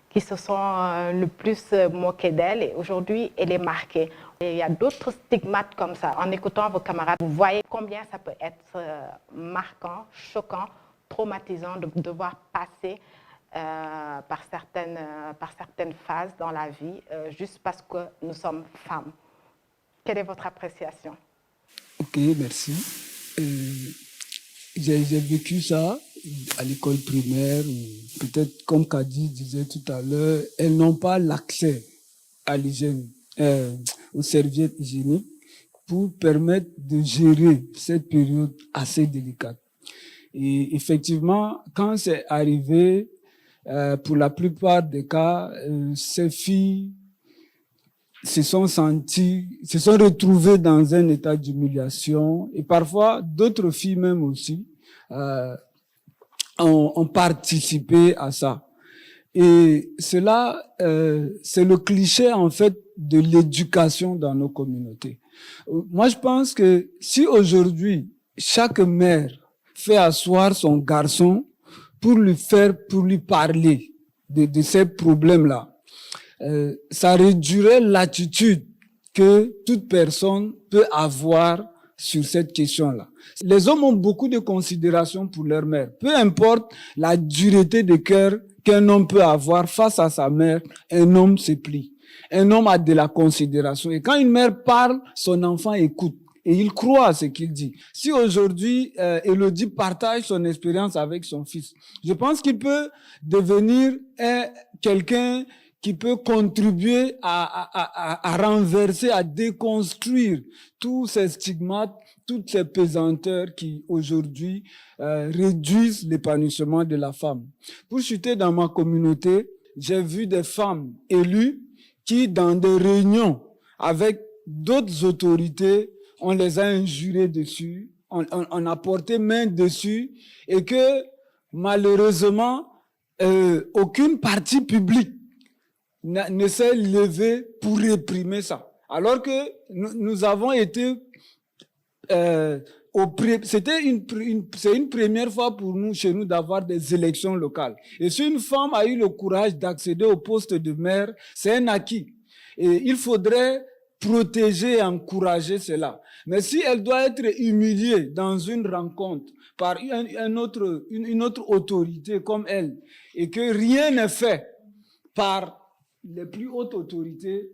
A: qui se sont le plus moqués d'elle et aujourd'hui, elle est marquée. Et il y a d'autres stigmates comme ça. En écoutant vos camarades, vous voyez combien ça peut être marquant, choquant, traumatisant de devoir passer par certaines phases dans la vie juste parce que nous sommes femmes. Quelle est votre appréciation?
D: Ok, merci. J'ai vécu ça à l'école primaire. Peut-être, comme Kadi disait tout à l'heure, elles n'ont pas l'accès à l'hygiène, aux serviettes hygiéniques pour permettre de gérer cette période assez délicate. Et effectivement, quand c'est arrivé, pour la plupart des cas, ces filles se sont retrouvées dans un état d'humiliation, et parfois d'autres filles même aussi ont participé à ça. Et cela, c'est le cliché en fait de l'éducation dans nos communautés. Moi, je pense que si aujourd'hui chaque mère fait asseoir son garçon pour lui parler de ces problèmes-là, ça réduirait l'attitude que toute personne peut avoir sur cette question-là. Les hommes ont beaucoup de considération pour leur mère. Peu importe la dureté de cœur qu'un homme peut avoir face à sa mère, un homme se plie. Un homme a de la considération. Et quand une mère parle, son enfant écoute. Et il croit à ce qu'il dit. Si aujourd'hui, Élodie partage son expérience avec son fils, je pense qu'il peut devenir quelqu'un qui peut contribuer à renverser, à déconstruire tous ces stigmates, toutes ces pesanteurs qui aujourd'hui réduisent l'épanouissement de la femme. Pour chuter dans ma communauté, j'ai vu des femmes élues qui, dans des réunions avec d'autres autorités, on les a injurées dessus, on a porté main dessus, et que malheureusement, aucune partie publique ne s'est levée pour réprimer ça. Alors que nous avons été c'est une première fois pour nous, chez nous, d'avoir des élections locales. Et si une femme a eu le courage d'accéder au poste de maire, c'est un acquis. Et il faudrait protéger et encourager cela. Mais si elle doit être humiliée dans une rencontre par une autre autorité comme elle, et que rien n'est fait par les plus hautes autorités,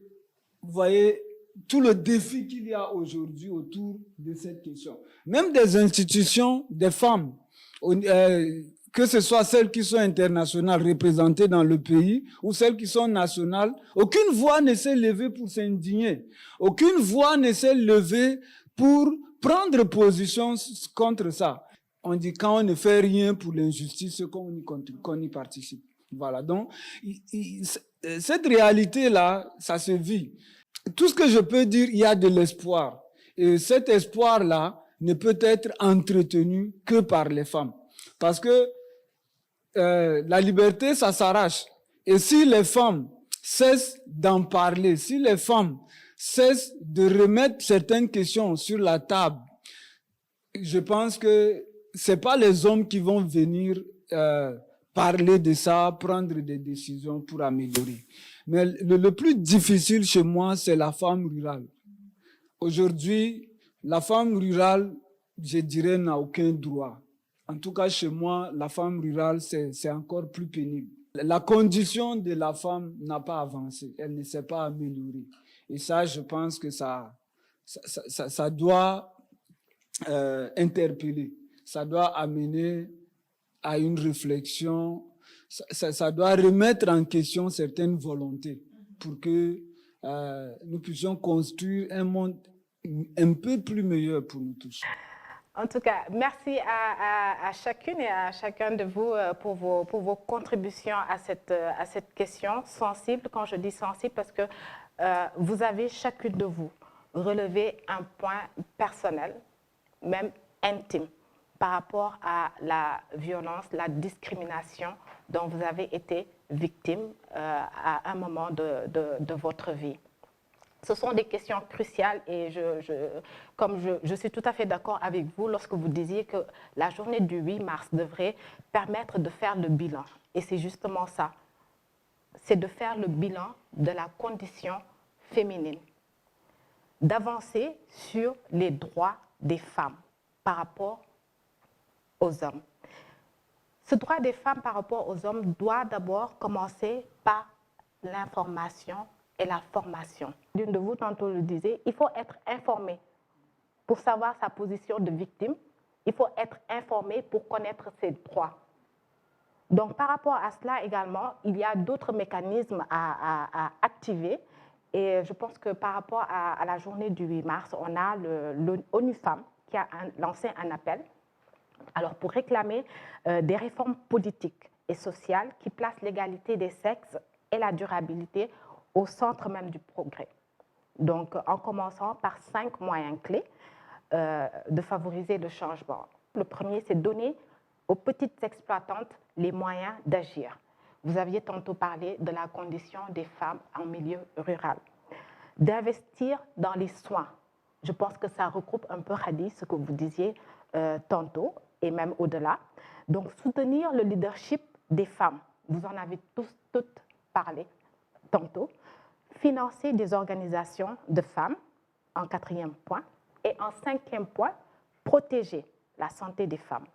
D: vous voyez tout le défi qu'il y a aujourd'hui autour de cette question. Même des institutions, des femmes, que ce soit celles qui sont internationales représentées dans le pays ou celles qui sont nationales, aucune voix ne s'est levée pour s'indigner. Aucune voix ne s'est levée pour prendre position contre ça. On dit quand on ne fait rien pour l'injustice, qu'on y participe. Voilà, donc cette réalité-là, ça se vit. Tout ce que je peux dire, il y a de l'espoir. Et cet espoir-là ne peut être entretenu que par les femmes. Parce que la liberté, ça s'arrache. Et si les femmes cessent d'en parler, si les femmes cessent de remettre certaines questions sur la table, je pense que c'est pas les hommes qui vont venir parler de ça, prendre des décisions pour améliorer. Mais le plus difficile chez moi, c'est la femme rurale. Aujourd'hui, la femme rurale, je dirais, n'a aucun droit. En tout cas, chez moi, la femme rurale, c'est encore plus pénible. La condition de la femme n'a pas avancé, elle ne s'est pas améliorée. Et ça, je pense que ça doit interpeller, ça doit amener à une réflexion. Ça doit remettre en question certaines volontés pour que nous puissions construire un monde un peu plus meilleur pour nous tous.
A: En tout cas, merci à chacune et à chacun de vous pour vos contributions à cette question sensible. Quand je dis sensible, parce que vous avez chacune de vous relevé un point personnel, même intime, par rapport à la violence, la discrimination dont vous avez été victime à un moment de votre vie. Ce sont des questions cruciales et je suis tout à fait d'accord avec vous lorsque vous disiez que la journée du 8 mars devrait permettre de faire le bilan. Et c'est justement ça, c'est de faire le bilan de la condition féminine, d'avancer sur les droits des femmes par rapport aux hommes. Ce droit des femmes par rapport aux hommes doit d'abord commencer par l'information et la formation. L'une de vous tantôt le disait, il faut être informé pour savoir sa position de victime. Il faut être informé pour connaître ses droits. Donc par rapport à cela également, il y a d'autres mécanismes à activer Et je pense que par rapport à la journée du 8 mars, on a l'ONU Femmes qui a lancé un appel alors, pour réclamer des réformes politiques et sociales qui placent l'égalité des sexes et la durabilité au centre même du progrès. Donc, en commençant par 5 moyens clés de favoriser le changement. Le premier, c'est donner aux petites exploitantes les moyens d'agir. Vous aviez tantôt parlé de la condition des femmes en milieu rural. D'investir dans les soins. Je pense que ça regroupe un peu, Khady, ce que vous disiez tantôt, et même au-delà. Donc, soutenir le leadership des femmes. Vous en avez toutes parlé tantôt. Financer des organisations de femmes, en 4e point. Et en 5e point, protéger la santé des femmes.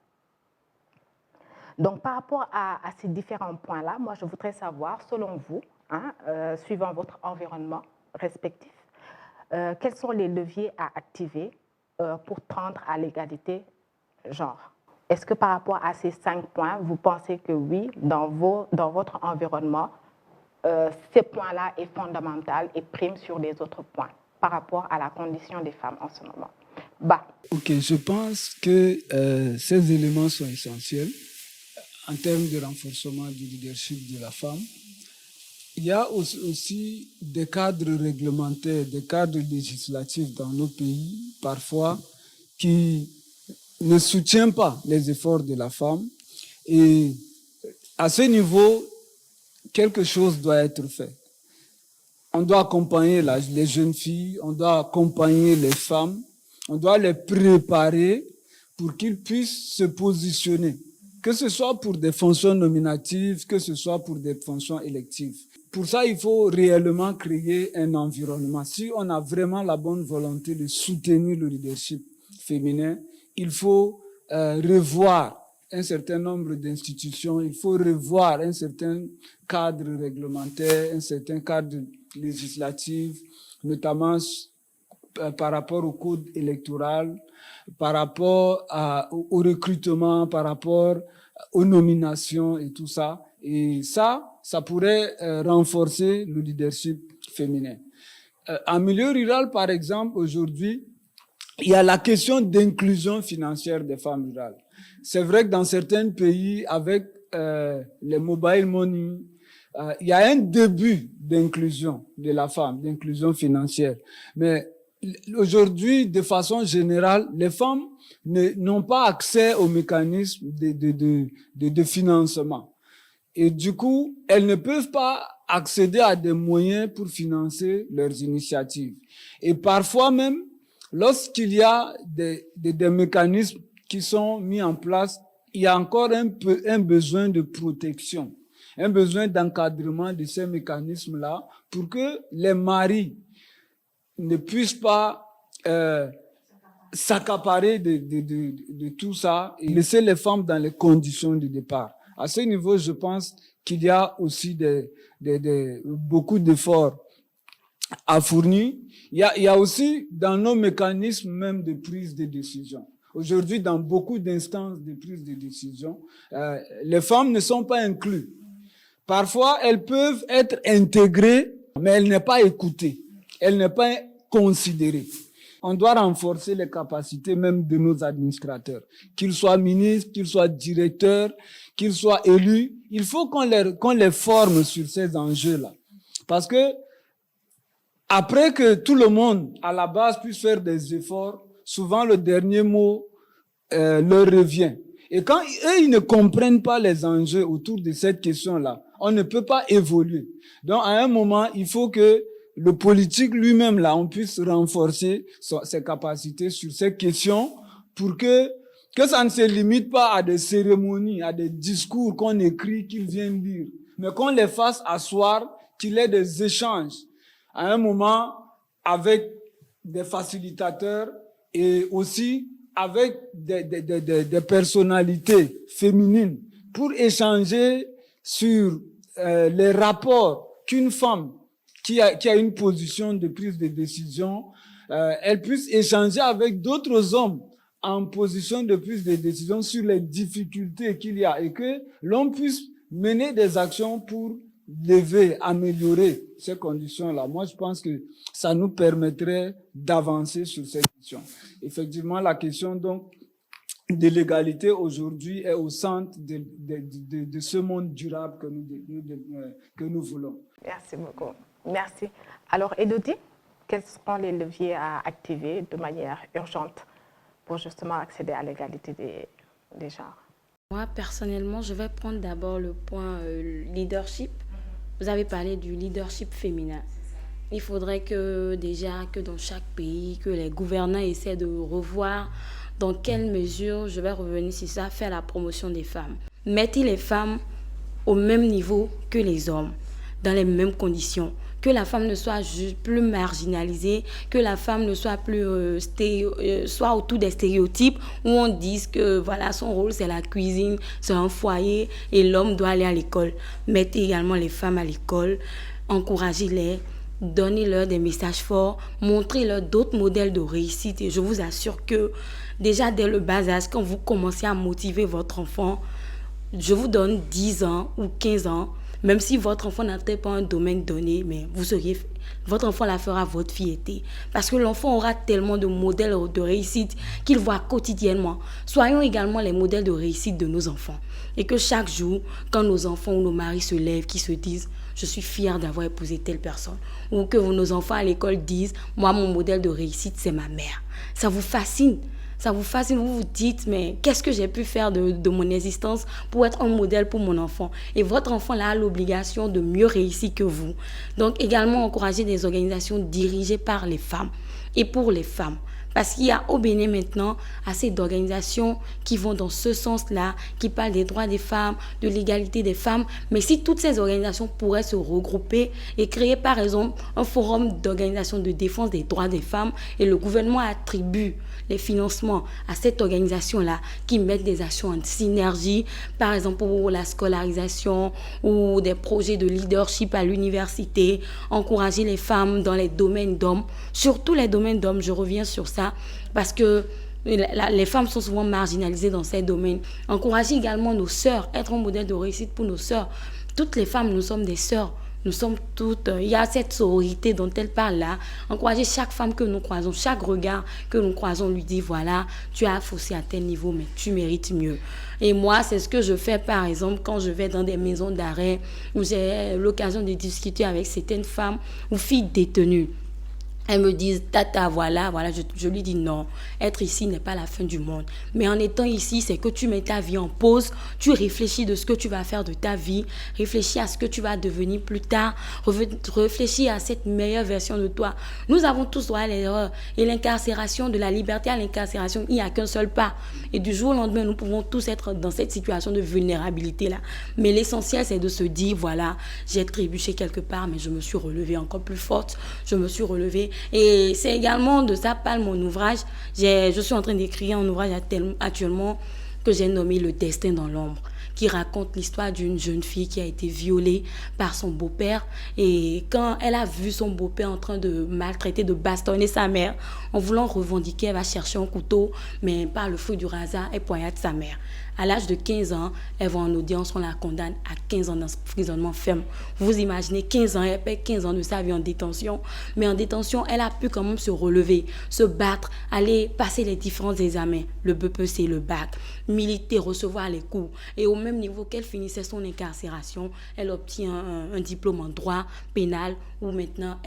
A: Donc, par rapport à ces différents points-là, moi, je voudrais savoir, selon vous, suivant votre environnement respectif, quels sont les leviers à activer pour tendre à l'égalité genre. Est-ce que par rapport à ces 5 points, vous pensez que oui, dans votre environnement, ce point-là est fondamental et prime sur les autres points par rapport à la condition des femmes en ce moment?
D: Ok, je pense que ces éléments sont essentiels en termes de renforcement du leadership de la femme. Il y a aussi des cadres réglementaires, des cadres législatifs dans nos pays, parfois, qui ne soutiennent pas les efforts de la femme. Et à ce niveau, quelque chose doit être fait. On doit accompagner les jeunes filles, on doit accompagner les femmes, on doit les préparer pour qu'ils puissent se positionner, que ce soit pour des fonctions nominatives, que ce soit pour des fonctions électives. Pour ça, il faut réellement créer un environnement. Si on a vraiment la bonne volonté de soutenir le leadership féminin, il faut revoir un certain nombre d'institutions, il faut revoir un certain cadre réglementaire, un certain cadre législatif, notamment par rapport au code électoral, par rapport au recrutement, par rapport aux nominations et tout ça. Et ça pourrait renforcer le leadership féminin. En milieu rural, par exemple, aujourd'hui, il y a la question d'inclusion financière des femmes rurales. C'est vrai que dans certains pays, avec les mobile money, il y a un début d'inclusion de la femme, d'inclusion financière. Mais aujourd'hui, de façon générale, les femmes n'ont pas accès aux mécanismes de financement. Et du coup, elles ne peuvent pas accéder à des moyens pour financer leurs initiatives. Et parfois même, lorsqu'il y a des mécanismes qui sont mis en place, il y a encore un besoin de protection, un besoin d'encadrement de ces mécanismes-là pour que les maris ne puissent pas s'accaparer de tout ça et laisser les femmes dans les conditions de départ. À ce niveau, je pense qu'il y a aussi beaucoup d'efforts à fournir. Il y a aussi dans nos mécanismes même de prise de décision. Aujourd'hui, dans beaucoup d'instances de prise de décision, les femmes ne sont pas incluses. Parfois, elles peuvent être intégrées, mais elles ne sont pas écoutées. Elles ne sont pas considérées. On doit renforcer les capacités même de nos administrateurs, qu'ils soient ministres, qu'ils soient directeurs, qu'ils soient élus. Il faut qu'on les forme sur ces enjeux-là. Parce que après que tout le monde, à la base, puisse faire des efforts, souvent le dernier mot leur revient. Et quand eux, ils ne comprennent pas les enjeux autour de cette question-là, on ne peut pas évoluer. Donc, à un moment, il faut que le politique lui-même, là, on puisse renforcer ses capacités sur ces questions pour que ça ne se limite pas à des cérémonies, à des discours qu'on écrit, qu'ils viennent lire, mais qu'on les fasse asseoir, qu'il y ait des échanges à un moment avec des facilitateurs et aussi avec des personnalités féminines pour échanger sur les rapports qu'une femme qui a une position de prise de décision, elle puisse échanger avec d'autres hommes en position de prise de décision sur les difficultés qu'il y a et que l'on puisse mener des actions pour lever, améliorer ces conditions-là, moi, je pense que ça nous permettrait d'avancer sur cette question. Effectivement, la question, donc, de l'égalité aujourd'hui est au centre de ce monde durable que nous voulons.
A: Merci beaucoup. Merci. Alors, Élodie, quels seront les leviers à activer de manière urgente pour justement accéder à l'égalité des genres?
E: Moi, personnellement, je vais prendre d'abord le point leadership. Vous avez parlé du leadership féminin. Il faudrait que déjà, que dans chaque pays, que les gouvernants essaient de revoir dans quelle mesure, je vais revenir sur ça, faire la promotion des femmes. Mettez les femmes au même niveau que les hommes, dans les mêmes conditions. Que la femme ne soit plus marginalisée, que la femme ne soit plus soit autour des stéréotypes où on dise que voilà, son rôle c'est la cuisine, c'est un foyer et l'homme doit aller à l'école. Mettez également les femmes à l'école, encouragez-les, donnez-leur des messages forts, montrez-leur d'autres modèles de réussite et je vous assure que déjà dès le bas âge, quand vous commencez à motiver votre enfant, je vous donne 10 ans ou 15 ans, même si votre enfant n'entrait pas un domaine donné, mais votre enfant la fera votre fierté. Parce que l'enfant aura tellement de modèles de réussite qu'il voit quotidiennement. Soyons également les modèles de réussite de nos enfants. Et que chaque jour, quand nos enfants ou nos maris se lèvent, qu'ils se disent « je suis fier d'avoir épousé telle personne ». Ou que nos enfants à l'école disent « moi, mon modèle de réussite, c'est ma mère ». Ça vous fascine. Ça vous fascine, vous vous dites, mais qu'est-ce que j'ai pu faire de mon existence pour être un modèle pour mon enfant? Et votre enfant là, a l'obligation de mieux réussir que vous. Donc également encourager des organisations dirigées par les femmes et pour les femmes. Parce qu'il y a au Bénin maintenant assez d'organisations qui vont dans ce sens-là, qui parlent des droits des femmes, de l'égalité des femmes. Mais si toutes ces organisations pourraient se regrouper et créer par exemple un forum d'organisation de défense des droits des femmes et le gouvernement attribue les financements à cette organisation-là qui mettent des actions en synergie, par exemple pour la scolarisation ou des projets de leadership à l'université, encourager les femmes dans les domaines d'hommes, surtout les domaines d'hommes, je reviens sur ça, parce que les femmes sont souvent marginalisées dans ces domaines. Encourager également nos sœurs, être un modèle de réussite pour nos sœurs. Toutes les femmes, nous sommes des sœurs. Nous sommes toutes, il y a cette sororité dont elle parle là. Encourager chaque femme que nous croisons, chaque regard que nous croisons lui dit voilà, tu as faussé à tel niveau, mais tu mérites mieux. Et moi, c'est ce que je fais par exemple quand je vais dans des maisons d'arrêt où j'ai l'occasion de discuter avec certaines femmes ou filles détenues. Elles me disent, tata, voilà, je lui dis non, être ici n'est pas la fin du monde. Mais en étant ici, c'est que tu mets ta vie en pause, tu réfléchis de ce que tu vas faire de ta vie, réfléchis à ce que tu vas devenir plus tard, réfléchis à cette meilleure version de toi. Nous avons tous droit à l'erreur. Et l'incarcération, de la liberté à l'incarcération, il n'y a qu'un seul pas. Et du jour au lendemain, nous pouvons tous être dans cette situation de vulnérabilité-là. Mais l'essentiel, c'est de se dire, voilà, j'ai trébuché quelque part, mais je me suis relevée encore plus forte, je me suis relevée. Et c'est également de ça parle mon ouvrage. Je suis en train d'écrire un ouvrage actuellement que j'ai nommé Le destin dans l'ombre, qui raconte l'histoire d'une jeune fille qui a été violée par son beau-père. Et quand elle a vu son beau-père en train de maltraiter, de bastonner sa mère, en voulant revendiquer, elle va chercher un couteau, mais par le feu du hasard, elle poignarde sa mère. À l'âge de 15 ans, elle va en audience, on la condamne à 15 ans d'emprisonnement ferme. Vous imaginez, 15 ans, elle perd 15 ans de sa vie en détention. Mais en détention, elle a pu quand même se relever, se battre, aller passer les différents examens, le BPC, le bac, militer, recevoir les cours. Et au même niveau qu'elle finissait son incarcération, elle obtient un diplôme en droit pénal où maintenant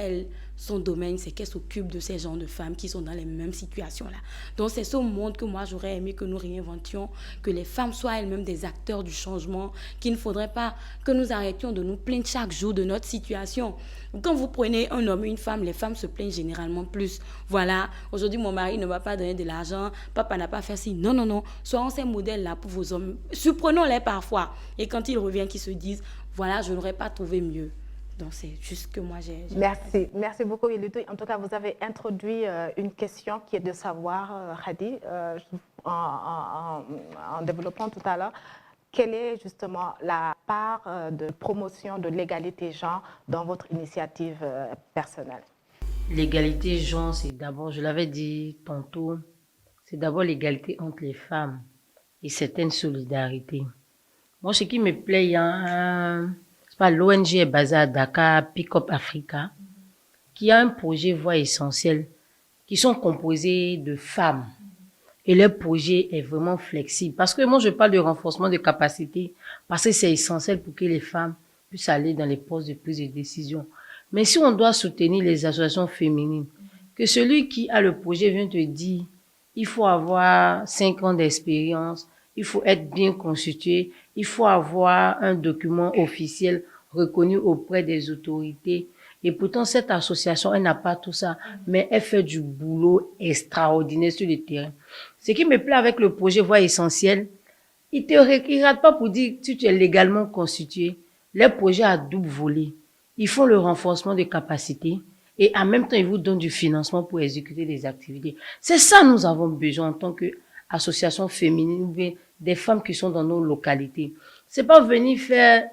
E: son domaine, c'est qu'elle s'occupe de ces genres de femmes qui sont dans les mêmes situations-là. Donc, c'est ce monde que moi, j'aurais aimé que nous réinventions, que les femmes soient elles-mêmes des acteurs du changement, qu'il ne faudrait pas que nous arrêtions de nous plaindre chaque jour de notre situation. Quand vous prenez un homme et une femme, les femmes se plaignent généralement plus. Voilà, aujourd'hui, mon mari ne m'a pas donné de l'argent, papa n'a pas fait ci. Non, non, non, soyons ces modèles-là pour vos hommes. Surprenons-les parfois. Et quand ils reviennent, qu'ils se disent, voilà, je n'aurais pas trouvé mieux. Donc, c'est juste que moi, j'ai...
A: Merci beaucoup, Élodie. En tout cas, vous avez introduit une question qui est de savoir, Khady, en développant tout à l'heure, quelle est justement la part de promotion de l'égalité genre dans votre initiative personnelle?
C: L'égalité genre, c'est d'abord, je l'avais dit tantôt, c'est d'abord l'égalité entre les femmes et certaines solidarités. Moi, ce qui me plaît, l'ONG est basée à Dakar, Pick Up Africa, qui a un projet Voix essentielle, qui sont composés de femmes. Et leur projet est vraiment flexible. Parce que moi, je parle de renforcement de capacité, parce que c'est essentiel pour que les femmes puissent aller dans les postes de prise de décision. Mais si on doit soutenir les associations féminines, que celui qui a le projet vient te dire, il faut avoir 5 ans d'expérience, il faut être bien constitué, il faut avoir un document officiel reconnu auprès des autorités. Et pourtant, cette association, elle n'a pas tout ça, mais elle fait du boulot extraordinaire sur le terrain. Ce qui me plaît avec le projet Voix essentielle, il rate pas pour dire si tu es légalement constitué. Les projets à double volet. Ils font le renforcement des capacités et en même temps, ils vous donnent du financement pour exécuter des activités. C'est ça que nous avons besoin en tant qu'association féminine ou bien des femmes qui sont dans nos localités. C'est pas venir faire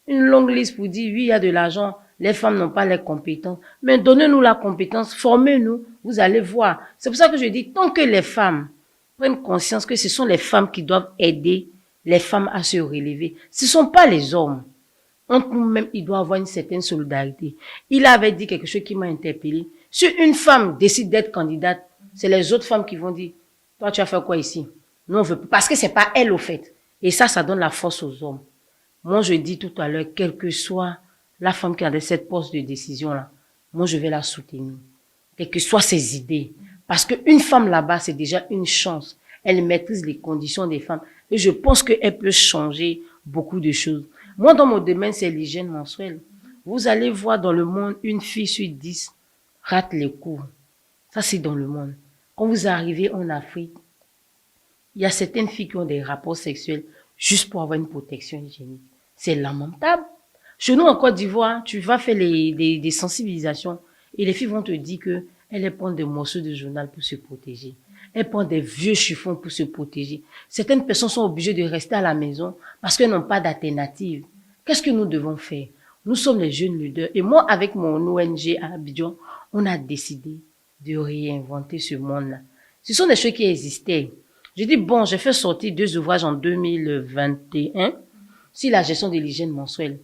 C: une longue liste pour dire oui, il y a de l'argent, les femmes n'ont pas les compétences. Mais donnez-nous la compétence, formez-nous, vous allez voir. C'est pour ça que je dis, tant que les femmes prennent conscience que ce sont les femmes qui doivent aider les femmes à se relever, ce ne sont pas les hommes. Entre nous-mêmes, il doit y avoir une certaine solidarité. Il avait dit quelque chose qui m'a interpellée. Si une femme décide d'être candidate, c'est les autres femmes qui vont dire, toi, tu as fait quoi ici? Non, on veut pas. Parce que c'est pas elle, au fait. Et ça donne la force aux hommes. Moi, je dis tout à l'heure, quelle que soit la femme qui a cette poste de décision-là, moi, je vais la soutenir. Quelles que soient ses idées. Parce qu'une femme là-bas, c'est déjà une chance. Elle maîtrise les conditions des femmes. Et je pense qu'elle peut changer beaucoup de choses. Moi, dans mon domaine, c'est l'hygiène menstruelle. Vous allez voir dans le monde, une fille sur 10 rate les cours. Ça, c'est dans le monde. Quand vous arrivez en Afrique, il y a certaines filles qui ont des rapports sexuels juste pour avoir une protection hygiénique. C'est lamentable. Chez nous, en Côte d'Ivoire, tu vas faire des sensibilisations et les filles vont te dire que elles prennent des morceaux de journal pour se protéger. Elles prennent des vieux chiffons pour se protéger. Certaines personnes sont obligées de rester à la maison parce qu'elles n'ont pas d'alternative. Qu'est-ce que nous devons faire? Nous sommes les jeunes leaders. Et moi, avec mon ONG à Abidjan, on a décidé de réinventer ce monde-là. Ce sont des choses qui existaient. J'ai dit, bon, j'ai fait sortir 2 ouvrages en 2021 sur la gestion de l'hygiène menstruelle.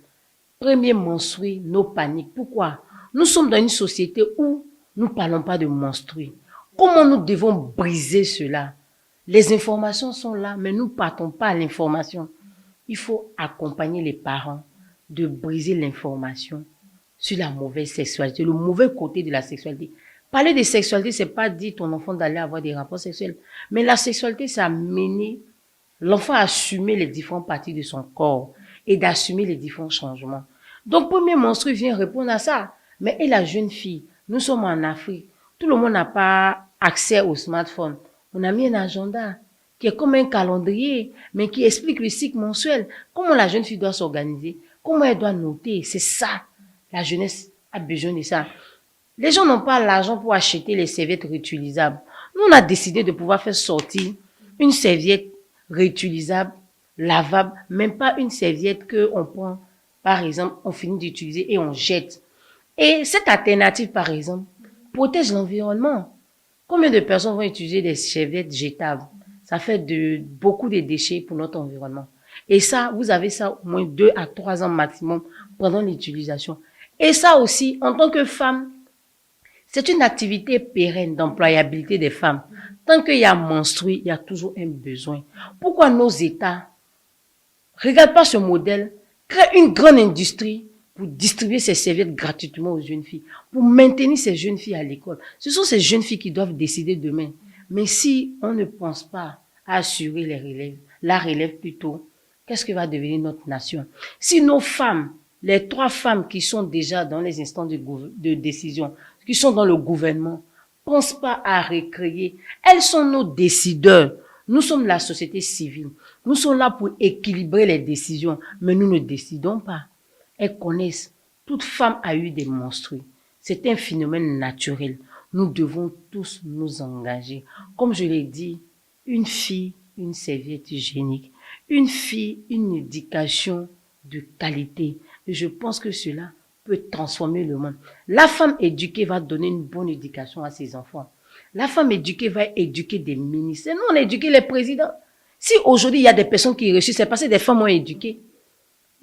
C: Premier, menstruer, nos paniques. Pourquoi? Nous sommes dans une société où nous ne parlons pas de menstruer. Comment nous devons briser cela? Les informations sont là, mais nous ne partons pas à l'information. Il faut accompagner les parents de briser l'information sur la mauvaise sexualité, le mauvais côté de la sexualité. Parler de sexualité, c'est pas dire ton enfant d'aller avoir des rapports sexuels. Mais la sexualité, c'est amener l'enfant à assumer les différentes parties de son corps et d'assumer les différents changements. Donc, premier menstru vient répondre à ça. Mais et la jeune fille, nous sommes en Afrique. Tout le monde n'a pas accès au smartphone. On a mis un agenda qui est comme un calendrier, mais qui explique le cycle mensuel. Comment la jeune fille doit s'organiser, comment elle doit noter. C'est ça. La jeunesse a besoin de ça. Les gens n'ont pas l'argent pour acheter les serviettes réutilisables. Nous, on a décidé de pouvoir faire sortir une serviette réutilisable, lavable, même pas une serviette que on prend, par exemple, on finit d'utiliser et on jette. Et cette alternative, par exemple, protège l'environnement. Combien de personnes vont utiliser des serviettes jetables? Ça fait beaucoup de déchets pour notre environnement. Et ça, vous avez ça au moins 2 à 3 ans maximum pendant l'utilisation. Et ça aussi, en tant que femme, c'est une activité pérenne d'employabilité des femmes. Tant qu'il y a menstrué, il y a toujours un besoin. Pourquoi nos États regardent pas ce modèle, créent une grande industrie pour distribuer ces serviettes gratuitement aux jeunes filles, pour maintenir ces jeunes filles à l'école? Ce sont ces jeunes filles qui doivent décider demain. Mais si on ne pense pas à assurer la relève plutôt, qu'est-ce que va devenir notre nation? Si nos femmes, les 3 femmes qui sont déjà dans les instances de décision, qui sont dans le gouvernement, pensent pas à recréer, elles sont nos décideurs. Nous sommes la société civile. Nous sommes là pour équilibrer les décisions, mais nous ne décidons pas. Elles connaissent. Toute femme a eu des menstrues. C'est un phénomène naturel. Nous devons tous nous engager. Comme je l'ai dit, une fille, une serviette hygiénique. Une fille, une éducation de qualité. Et je pense que cela peut transformer le monde. La femme éduquée va donner une bonne éducation à ses enfants. La femme éduquée va éduquer des ministres. Nous, on a éduqué les présidents. Si aujourd'hui, il y a des personnes qui réussissent, c'est parce que des femmes ont éduqué.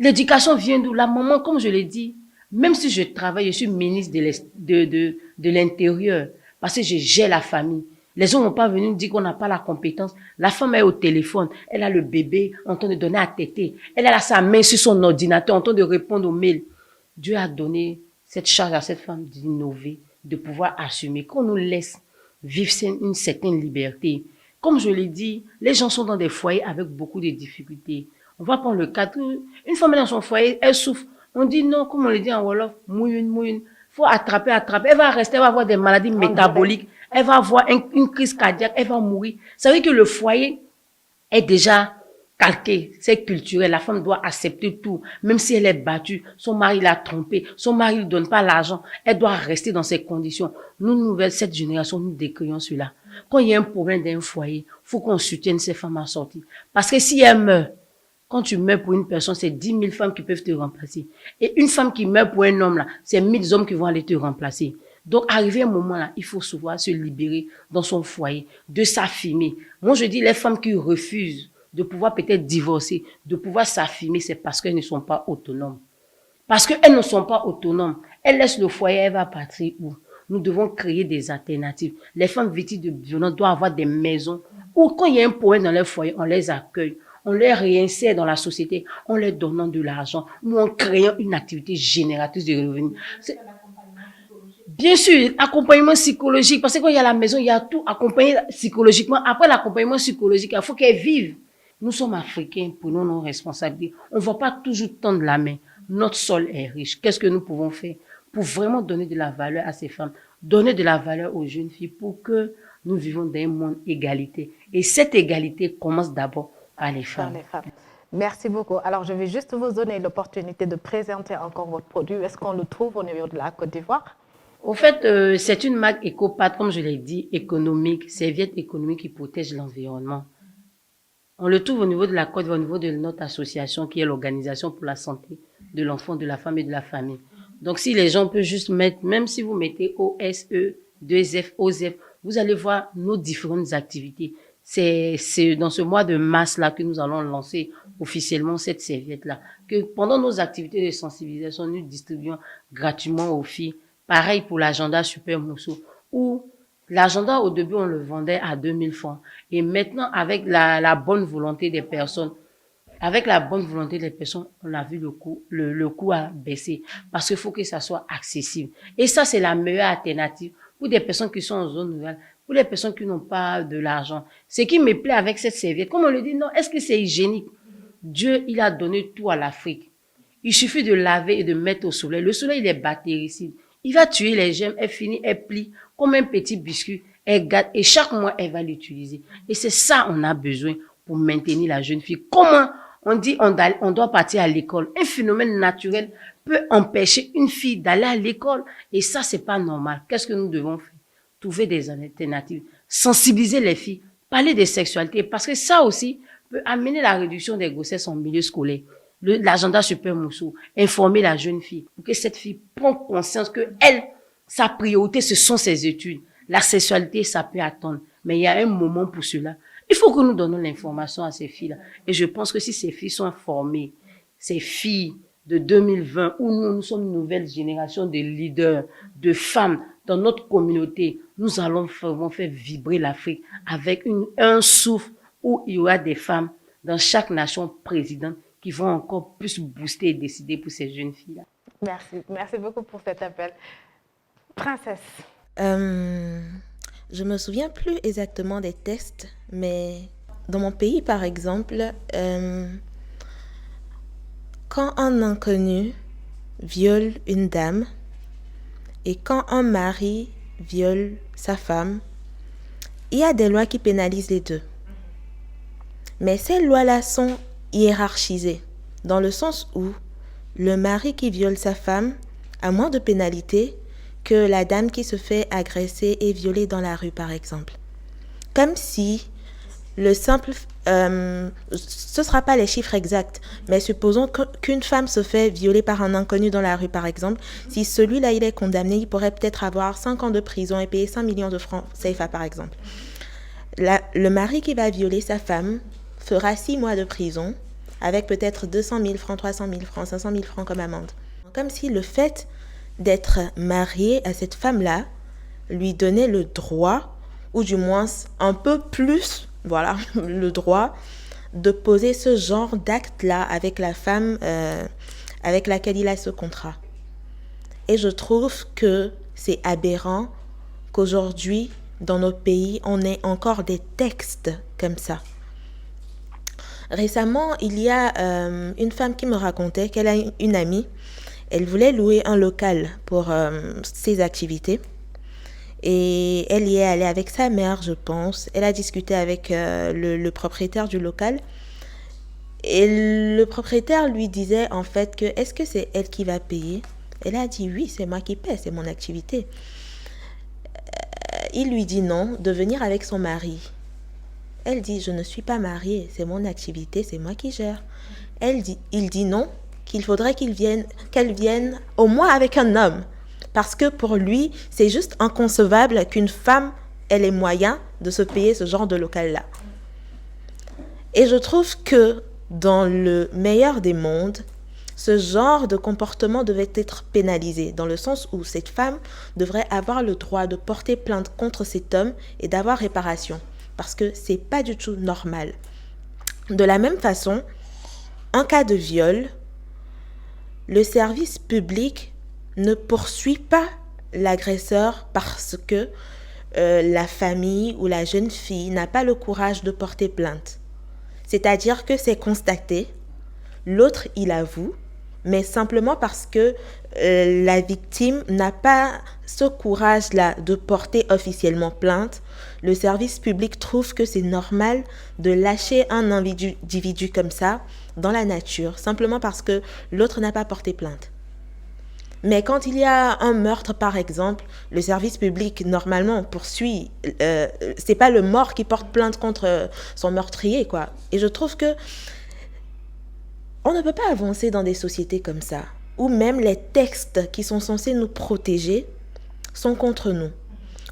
C: L'éducation vient d'où? La maman, comme je l'ai dit, même si je travaille, je suis ministre de l'Intérieur, parce que je gère la famille. Les gens vont pas venir nous dire qu'on n'a pas la compétence. La femme est au téléphone, elle a le bébé en train de donner à téter. Elle a sa main sur son ordinateur en train de répondre aux mails. Dieu a donné cette charge à cette femme d'innover, de pouvoir assumer, qu'on nous laisse vivre une certaine liberté. Comme je l'ai dit, les gens sont dans des foyers avec beaucoup de difficultés. On va prendre le cadre. Une femme est dans son foyer, elle souffre. On dit non, comme on le dit en Wolof, mouyoun. Faut attraper. Elle va rester, elle va avoir des maladies métaboliques. Elle va avoir une crise cardiaque, elle va mourir. Ça veut dire que le foyer est déjà calqué, c'est culturel. La femme doit accepter tout, même si elle est battue. Son mari l'a trompée, son mari ne donne pas l'argent. Elle doit rester dans ces conditions. Nous, cette génération, nous décrions cela. Quand il y a un problème dans un foyer, faut qu'on soutienne ces femmes à sortir. Parce que si elles meurent, quand tu meurs pour une personne, c'est 10 000 femmes qui peuvent te remplacer. Et une femme qui meurt pour un homme, là, c'est 1000 hommes qui vont aller te remplacer. Donc, arrivé un moment là, il faut se libérer dans son foyer, de s'affirmer. Moi, je dis, les femmes qui refusent de pouvoir peut-être divorcer, de pouvoir s'affirmer, c'est parce qu'elles ne sont pas autonomes. Parce qu'elles ne sont pas autonomes. Elles laissent le foyer, elles vont partir où? Nous devons créer des alternatives. Les femmes victimes de violence doivent avoir des maisons où, quand il y a un problème dans leur foyer, on les accueille. On les réinsère dans la société en leur donnant de l'argent ou en créant une activité génératrice de revenus. Bien sûr, accompagnement psychologique, parce que quand il y a la maison, il y a tout accompagné psychologiquement. Après l'accompagnement psychologique, il faut qu'elle vive. Nous sommes Africains, prenons nos responsabilités. On ne va pas toujours tendre la main. Notre sol est riche. Qu'est-ce que nous pouvons faire pour vraiment donner de la valeur à ces femmes, donner de la valeur aux jeunes filles pour que nous vivons dans un monde égalité. Et cette égalité commence d'abord par les femmes.
A: Merci beaucoup. Alors, je vais juste vous donner l'opportunité de présenter encore votre produit. Est-ce qu'on le trouve au niveau de la Côte d'Ivoire?
C: Au fait, c'est une marque EcoPad, comme je l'ai dit, économique, serviette économique qui protège l'environnement. On le trouve au niveau de la Côte d'Ivoire, au niveau de notre association qui est l'Organisation pour la santé de l'enfant, de la femme et de la famille. Donc, si les gens peuvent juste mettre, même si vous mettez OSE, 2F, OZF, vous allez voir nos différentes activités. C'est dans ce mois de mars-là que nous allons lancer officiellement cette serviette-là. Que pendant nos activités de sensibilisation, nous distribuons gratuitement aux filles. Pareil pour l'agenda Super Moussou, où l'agenda, au début, on le vendait à 2000 francs. Et maintenant, avec la bonne volonté des personnes, on a vu le coût a baissé. Parce qu'il faut que ça soit accessible. Et ça, c'est la meilleure alternative pour des personnes qui sont en zone rurale, pour les personnes qui n'ont pas de l'argent. Ce qui me plaît avec cette serviette, comme on le dit, non, est-ce que c'est hygiénique? Dieu, il a donné tout à l'Afrique. Il suffit de laver et de mettre au soleil. Le soleil, il est bactéricide. Il va tuer les germes, elle finit, elle plie comme un petit biscuit, elle gâte et chaque mois, elle va l'utiliser. Et c'est ça on a besoin pour maintenir la jeune fille. Comment on dit on doit partir à l'école? Un phénomène naturel peut empêcher une fille d'aller à l'école et ça, c'est pas normal. Qu'est-ce que nous devons faire? Trouver des alternatives, sensibiliser les filles, parler des sexualités parce que ça aussi peut amener la réduction des grossesses en milieu scolaire. L'agenda Super Moussou, informer la jeune fille pour que cette fille prenne conscience que elle, sa priorité, ce sont ses études. La sexualité, ça peut attendre. Mais il y a un moment pour cela. Il faut que nous donnons l'information à ces filles-là. Et je pense que si ces filles sont informées, ces filles de 2020, où nous sommes une nouvelle génération de leaders, de femmes dans notre communauté, nous allons vraiment faire vibrer l'Afrique avec un souffle où il y aura des femmes dans chaque nation présidente qui vont encore plus booster et décider pour ces jeunes filles-là.
A: Merci beaucoup pour cet appel. Princesse.
B: Je me souviens plus exactement des tests, mais dans mon pays, par exemple, quand un inconnu viole une dame et quand un mari viole sa femme, il y a des lois qui pénalisent les deux. Mais ces lois-là sont hiérarchisées, dans le sens où le mari qui viole sa femme a moins de pénalités que la dame qui se fait agresser et violer dans la rue, par exemple. Comme si le simple... ce ne sera pas les chiffres exacts, mais supposons qu'une femme se fait violer par un inconnu dans la rue, par exemple. Si celui-là, il est condamné, il pourrait peut-être avoir 5 ans de prison et payer 5 millions de francs CFA, par exemple. Le mari qui va violer sa femme fera 6 mois de prison avec peut-être 200 000 francs, 300 000 francs, 500 000 francs comme amende. Comme si le fait d'être marié à cette femme-là lui donnait le droit, ou du moins un peu plus, voilà, le droit de poser ce genre d'acte-là avec la femme avec laquelle il a ce contrat. Et je trouve que c'est aberrant qu'aujourd'hui, dans nos pays, on ait encore des textes comme ça. Récemment, il y a une femme qui me racontait qu'elle a une amie. Elle voulait louer un local pour ses activités. Et elle y est allée avec sa mère, je pense. Elle a discuté avec le propriétaire du local. Et le propriétaire lui disait en fait que est-ce que c'est elle qui va payer? Elle a dit oui, c'est moi qui paie, c'est mon activité. Il lui dit non, de venir avec son mari. Elle dit je ne suis pas mariée, c'est mon activité, c'est moi qui gère. Il dit non, qu'il faudrait qu'elle vienne au moins avec un homme. Parce que pour lui, c'est juste inconcevable qu'une femme ait les moyens de se payer ce genre de local-là. Et je trouve que dans le meilleur des mondes, ce genre de comportement devait être pénalisé, dans le sens où cette femme devrait avoir le droit de porter plainte contre cet homme et d'avoir réparation, parce que c'est pas du tout normal. De la même façon, en cas de viol, le service public ne poursuit pas l'agresseur parce que la famille ou la jeune fille n'a pas le courage de porter plainte. C'est-à-dire que c'est constaté, l'autre il avoue, mais simplement parce que la victime n'a pas ce courage-là de porter officiellement plainte, le service public trouve que c'est normal de lâcher un individu comme ça dans la nature, simplement parce que l'autre n'a pas porté plainte. Mais quand il y a un meurtre, par exemple, le service public, normalement, poursuit. C'est pas le mort qui porte plainte contre son meurtrier, quoi. Et je trouve que on ne peut pas avancer dans des sociétés comme ça, où même les textes qui sont censés nous protéger sont contre nous,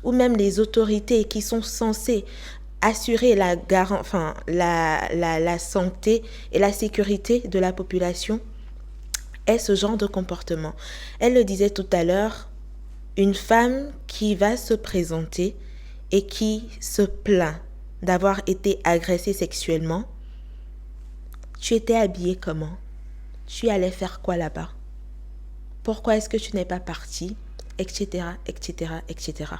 B: où même les autorités qui sont censées assurer la santé et la sécurité de la population est ce genre de comportement. Elle le disait tout à l'heure, une femme qui va se présenter et qui se plaint d'avoir été agressée sexuellement. Tu étais habillée comment? Tu allais faire quoi là-bas? Pourquoi est-ce que tu n'es pas partie? Etc, etc, etc.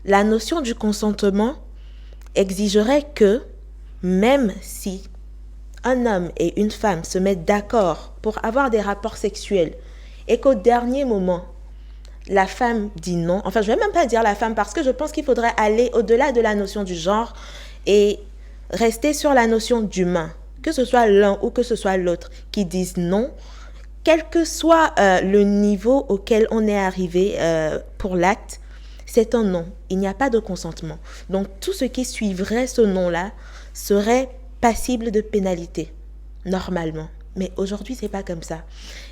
B: La notion du consentement exigerait que, même si un homme et une femme se mettent d'accord pour avoir des rapports sexuels et qu'au dernier moment, la femme dit non, enfin je ne vais même pas dire la femme parce que je pense qu'il faudrait aller au-delà de la notion du genre et rester sur la notion d'humain, que ce soit l'un ou que ce soit l'autre qui disent non, quel que soit le niveau auquel on est arrivé pour l'acte, c'est un non, il n'y a pas de consentement. Donc tout ce qui suivrait ce non-là serait passible de pénalité, normalement. Mais aujourd'hui, c'est pas comme ça.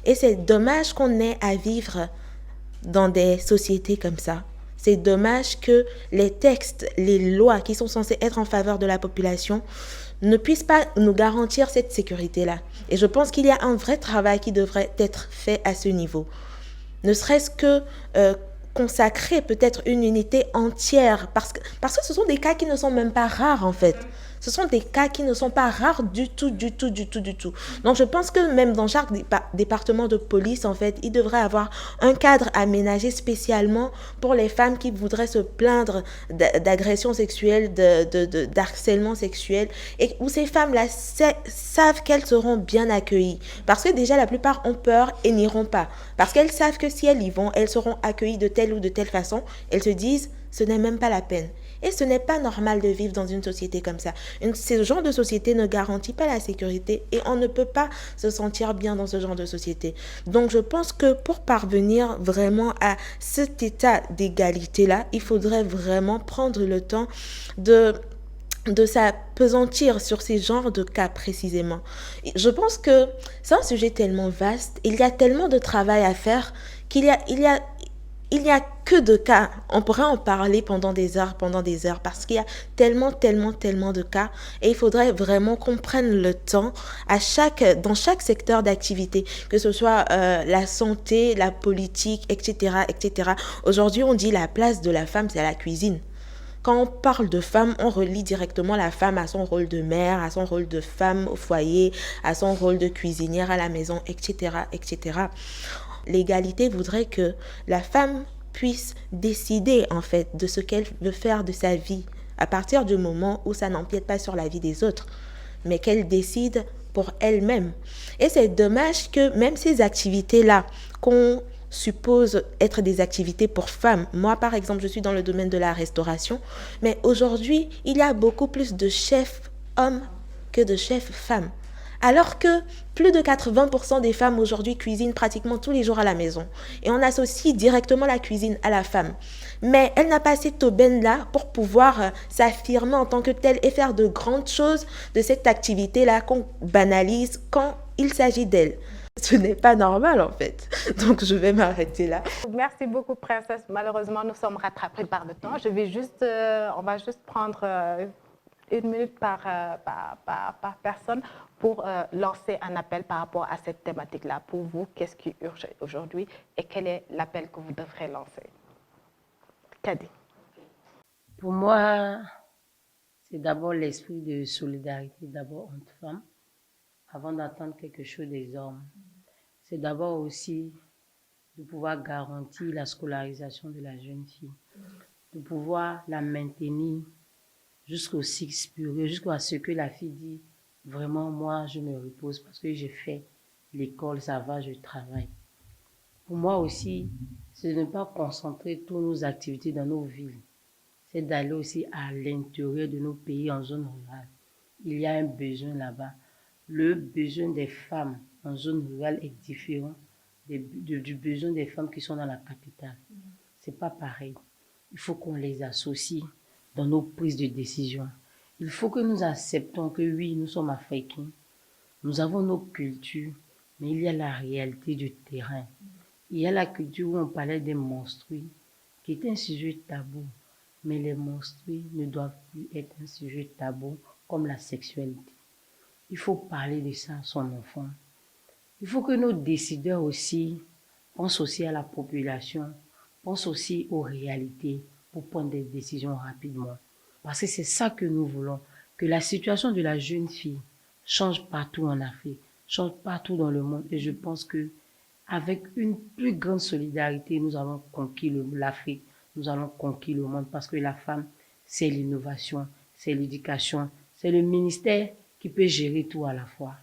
B: Et c'est dommage qu'on ait à vivre dans des sociétés comme ça. C'est dommage que les textes, les lois qui sont censées être en faveur de la population ne puissent pas nous garantir cette sécurité-là. Et je pense qu'il y a un vrai travail qui devrait être fait à ce niveau. Ne serait-ce que consacrer peut-être une unité entière, parce que ce sont des cas qui ne sont même pas rares en fait. Ce sont des cas qui ne sont pas rares du tout. Donc je pense que même dans chaque département de police, en fait, il devrait avoir un cadre aménagé spécialement pour les femmes qui voudraient se plaindre d'agression sexuelle, d'harcèlement sexuel, et où ces femmes-là savent qu'elles seront bien accueillies. Parce que déjà, la plupart ont peur et n'iront pas. Parce qu'elles savent que si elles y vont, elles seront accueillies de telle ou de telle façon. Elles se disent, ce n'est même pas la peine. Et ce n'est pas normal de vivre dans une société comme ça. Ce genre de société ne garantit pas la sécurité et on ne peut pas se sentir bien dans ce genre de société. Donc je pense que pour parvenir vraiment à cet état d'égalité-là, il faudrait vraiment prendre le temps de s'appesantir sur ces genres de cas précisément. Je pense que c'est un sujet tellement vaste, il y a tellement de travail à faire qu'il y a il n'y a que de cas. On pourrait en parler pendant des heures, parce qu'il y a tellement de cas. Et il faudrait vraiment qu'on prenne le temps dans chaque secteur d'activité, que ce soit la santé, la politique, etc., etc. Aujourd'hui, on dit la place de la femme, c'est à la cuisine. Quand on parle de femme, on relie directement la femme à son rôle de mère, à son rôle de femme au foyer, à son rôle de cuisinière à la maison, etc., etc. L'égalité voudrait que la femme puisse décider en fait de ce qu'elle veut faire de sa vie à partir du moment où ça n'empiète pas sur la vie des autres, mais qu'elle décide pour elle-même. Et c'est dommage que même ces activités-là qu'on suppose être des activités pour femmes. Moi, par exemple, je suis dans le domaine de la restauration, mais aujourd'hui, il y a beaucoup plus de chefs hommes que de chefs femmes. Alors que plus de 80% des femmes aujourd'hui cuisinent pratiquement tous les jours à la maison. Et on associe directement la cuisine à la femme. Mais elle n'a pas cette aubaine-là pour pouvoir s'affirmer en tant que telle et faire de grandes choses de cette activité-là qu'on banalise quand il s'agit d'elle. Ce n'est pas normal en fait. Donc je vais m'arrêter là.
A: Merci beaucoup, Princesse. Malheureusement, nous sommes rattrapés par le temps. On va juste prendre 1 minute par personne pour lancer un appel par rapport à cette thématique-là. Pour vous, qu'est-ce qui urge aujourd'hui et quel est l'appel que vous devrez lancer? Kadi.
C: Pour moi, c'est d'abord l'esprit de solidarité, d'abord entre femmes, avant d'attendre quelque chose des hommes. C'est d'abord aussi de pouvoir garantir la scolarisation de la jeune fille, de pouvoir la maintenir jusqu'au cycle période, jusqu'à ce que la fille dit vraiment, moi, je me repose parce que j'ai fait l'école, ça va, je travaille. Pour moi aussi, c'est de ne pas concentrer toutes nos activités dans nos villes. C'est d'aller aussi à l'intérieur de nos pays en zone rurale. Il y a un besoin là-bas. Le besoin des femmes en zone rurale est différent du besoin des femmes qui sont dans la capitale. C'est pas pareil. Il faut qu'on les associe dans nos prises de décision. Il faut que nous acceptons que oui, nous sommes africains, nous avons nos cultures, mais il y a la réalité du terrain. Il y a la culture où on parlait des menstrues, qui est un sujet tabou, mais les menstrues ne doivent plus être un sujet tabou comme la sexualité. Il faut parler de ça à son enfant. Il faut que nos décideurs aussi pensent aussi à la population, pensent aussi aux réalités pour prendre des décisions rapidement. Parce que c'est ça que nous voulons, que la situation de la jeune fille change partout en Afrique, change partout dans le monde. Et je pense que avec une plus grande solidarité, nous allons conquérir l'Afrique, nous allons conquérir le monde parce que la femme, c'est l'innovation, c'est l'éducation, c'est le ministère qui peut gérer tout à la fois.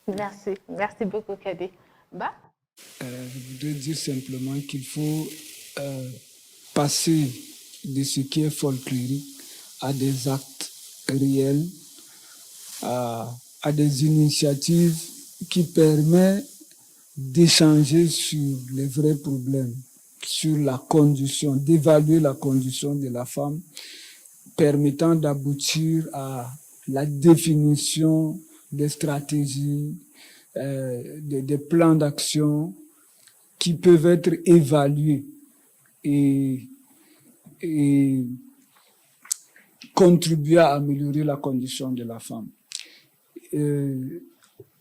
A: Merci beaucoup, Kadi. Bah?
D: Je voudrais dire simplement qu'il faut passer de ce qui est folklorique à des actes réels, à des initiatives qui permettent d'échanger sur les vrais problèmes, sur la condition, d'évaluer la condition de la femme, permettant d'aboutir à la définition des stratégies, des plans d'action qui peuvent être évalués et contribuer à améliorer la condition de la femme.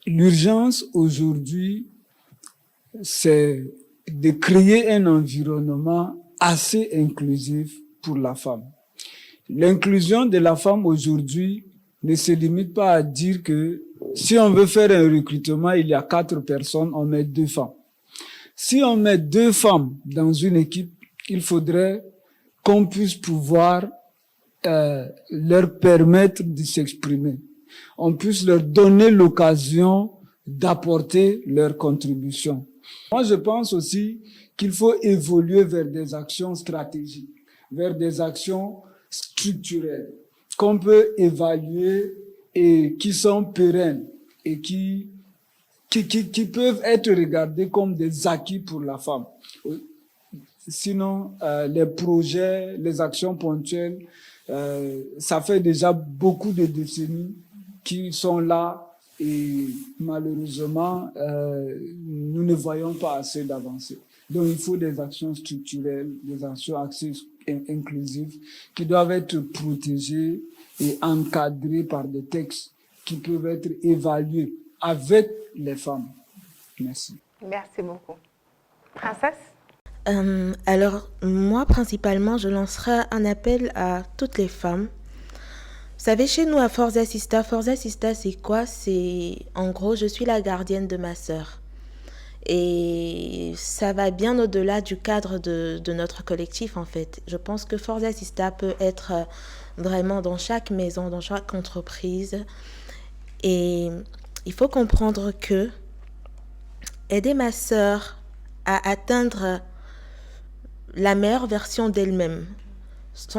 D: L'urgence aujourd'hui, c'est de créer un environnement assez inclusif pour la femme. L'inclusion de la femme aujourd'hui ne se limite pas à dire que si on veut faire un recrutement, il y a 4 personnes, on met 2 femmes. Si on met 2 femmes dans une équipe, il faudrait qu'on puisse pouvoir leur permettre de s'exprimer. On puisse leur donner l'occasion d'apporter leur contribution. Moi, je pense aussi qu'il faut évoluer vers des actions stratégiques, vers des actions structurelles qu'on peut évaluer et qui sont pérennes et qui peuvent être regardées comme des acquis pour la femme. Sinon, les projets, les actions ponctuelles, ça fait déjà beaucoup de décennies qui sont là et malheureusement, nous ne voyons pas assez d'avancées. Donc, il faut des actions structurelles, des actions axées inclusives qui doivent être protégées et encadrées par des textes qui peuvent être évalués avec les femmes. Merci.
A: Merci beaucoup. Princesse?
B: Alors, moi, principalement, je lancerai un appel à toutes les femmes. Vous savez, chez nous, à Forza Sista, c'est quoi? C'est, en gros, je suis la gardienne de ma sœur. Et ça va bien au-delà du cadre de notre collectif, en fait. Je pense que Forza Sista peut être vraiment dans chaque maison, dans chaque entreprise. Et il faut comprendre que aider ma sœur à atteindre la meilleure version d'elle-même,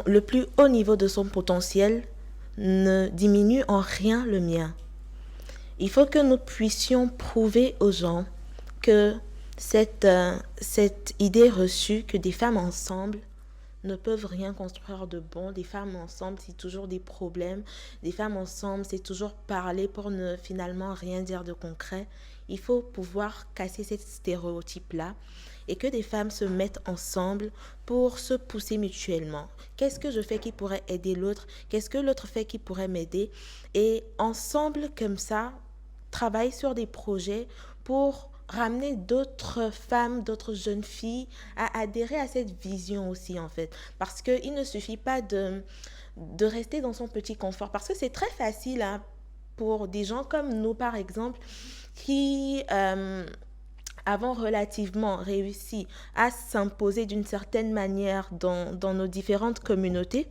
B: le plus haut niveau de son potentiel, ne diminue en rien le mien. Il faut que nous puissions prouver aux gens que cette idée reçue que des femmes ensemble ne peuvent rien construire de bon, des femmes ensemble, c'est toujours des problèmes, des femmes ensemble, c'est toujours parler pour ne finalement rien dire de concret. Il faut pouvoir casser ces stéréotypes-là et que des femmes se mettent ensemble pour se pousser mutuellement. Qu'est-ce que je fais qui pourrait aider l'autre? Qu'est-ce que l'autre fait qui pourrait m'aider? Et ensemble, comme ça, travailler sur des projets pour ramener d'autres femmes, d'autres jeunes filles à adhérer à cette vision aussi, en fait. Parce qu'il ne suffit pas de rester dans son petit confort. Parce que c'est très facile pour des gens comme nous, par exemple, qui avons relativement réussi à s'imposer d'une certaine manière dans nos différentes communautés,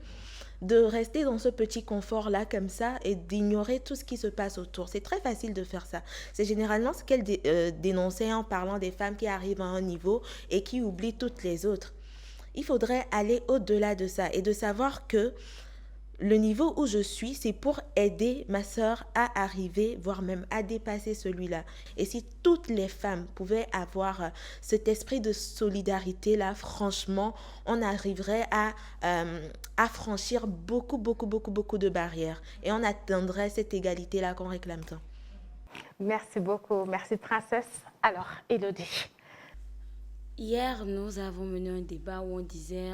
B: de rester dans ce petit confort-là comme ça et d'ignorer tout ce qui se passe autour. C'est très facile de faire ça. C'est généralement ce qu'elle dénonçait en parlant des femmes qui arrivent à un niveau et qui oublient toutes les autres. Il faudrait aller au-delà de ça et de savoir que le niveau où je suis, c'est pour aider ma sœur à arriver, voire même à dépasser celui-là. Et si toutes les femmes pouvaient avoir cet esprit de solidarité-là, franchement, on arriverait à franchir beaucoup de barrières. Et on atteindrait cette égalité-là qu'on réclame tant.
A: Merci beaucoup. Merci, Princesse. Alors, Élodie.
E: Hier, nous avons mené un débat où on disait...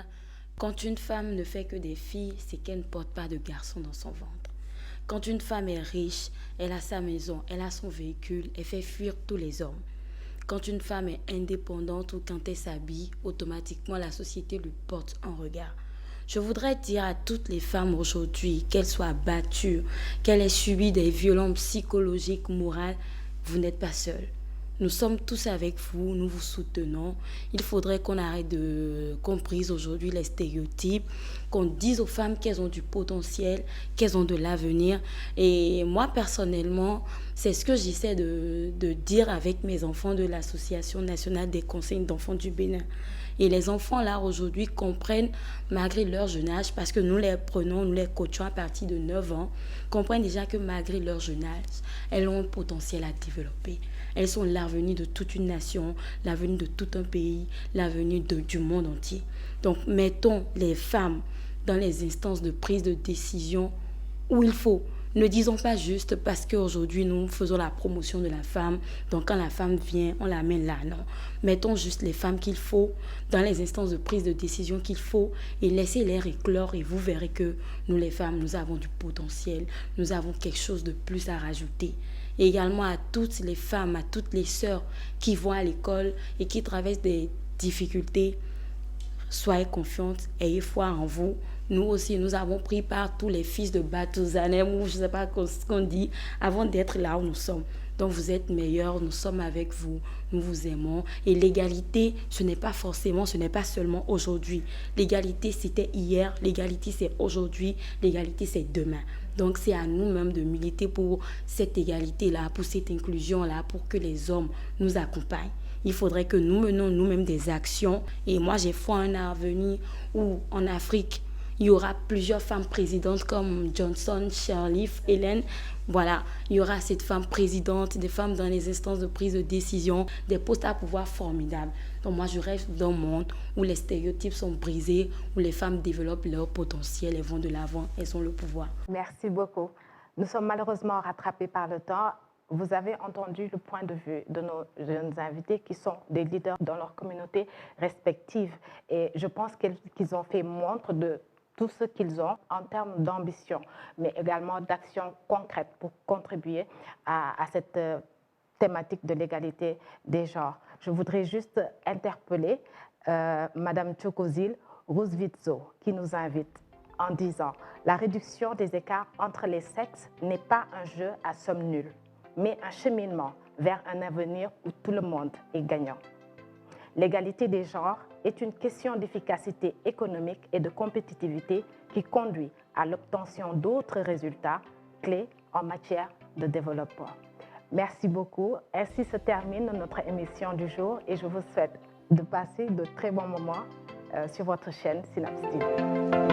E: Quand une femme ne fait que des filles, c'est qu'elle ne porte pas de garçon dans son ventre. Quand une femme est riche, elle a sa maison, elle a son véhicule, elle fait fuir tous les hommes. Quand une femme est indépendante ou quand elle s'habille, automatiquement la société lui porte un regard. Je voudrais dire à toutes les femmes aujourd'hui, qu'elles soient battues, qu'elles aient subi des violences psychologiques, morales, vous n'êtes pas seules. Nous sommes tous avec vous, nous vous soutenons. Il faudrait qu'on arrête qu'on brise aujourd'hui les stéréotypes, qu'on dise aux femmes qu'elles ont du potentiel, qu'elles ont de l'avenir. Et moi, personnellement, c'est ce que j'essaie de dire avec mes enfants de l'Association nationale des conseils d'enfants du Bénin. Et les enfants, là, aujourd'hui, comprennent, malgré leur jeune âge, parce que nous les prenons, nous les coachons à partir de 9 ans, comprennent déjà que malgré leur jeune âge, elles ont un potentiel à développer. Elles sont l'avenir de toute une nation, l'avenir de tout un pays, l'avenir du monde entier. Donc, mettons les femmes dans les instances de prise de décision où il faut. Ne disons pas juste parce qu'aujourd'hui, nous faisons la promotion de la femme. Donc, quand la femme vient, on la met là. Non. Mettons juste les femmes qu'il faut dans les instances de prise de décision qu'il faut et laissez-les éclore et vous verrez que nous, les femmes, nous avons du potentiel. Nous avons quelque chose de plus à rajouter. Et également à toutes les femmes, à toutes les sœurs qui vont à l'école et qui traversent des difficultés. Soyez confiantes, ayez foi en vous. Nous aussi, nous avons pris par tous les fils de Batuzanem, ou je ne sais pas ce qu'on dit, avant d'être là où nous sommes. Donc vous êtes meilleurs, nous sommes avec vous, nous vous aimons. Et l'égalité, ce n'est pas seulement aujourd'hui. L'égalité, c'était hier, l'égalité, c'est aujourd'hui, l'égalité, c'est demain. Donc c'est à nous-mêmes de militer pour cette égalité-là, pour cette inclusion-là, pour que les hommes nous accompagnent. Il faudrait que nous menions nous-mêmes des actions. Et moi, j'ai foi en un avenir où, en Afrique, il y aura plusieurs femmes présidentes comme Johnson, Sirleaf, Hélène. Voilà, il y aura cette femme présidente, des femmes dans les instances de prise de décision, des postes à pouvoir formidables. Donc moi, je rêve d'un monde où les stéréotypes sont brisés, où les femmes développent leur potentiel et vont de l'avant, elles ont le pouvoir.
A: Merci beaucoup. Nous sommes malheureusement rattrapés par le temps. Vous avez entendu le point de vue de nos jeunes invités qui sont des leaders dans leurs communautés respectives. Et je pense qu'ils ont fait montre de tout ce qu'ils ont en termes d'ambition, mais également d'action concrète pour contribuer à cette thématique de l'égalité des genres. Je voudrais juste interpeller Madame Chokozil Rouzvitzo qui nous invite en disant « La réduction des écarts entre les sexes n'est pas un jeu à somme nulle, mais un cheminement vers un avenir où tout le monde est gagnant. L'égalité des genres est une question d'efficacité économique et de compétitivité qui conduit à l'obtention d'autres résultats clés en matière de développement. » Merci beaucoup. Ainsi se termine notre émission du jour et je vous souhaite de passer de très bons moments sur votre chaîne Synapse TV.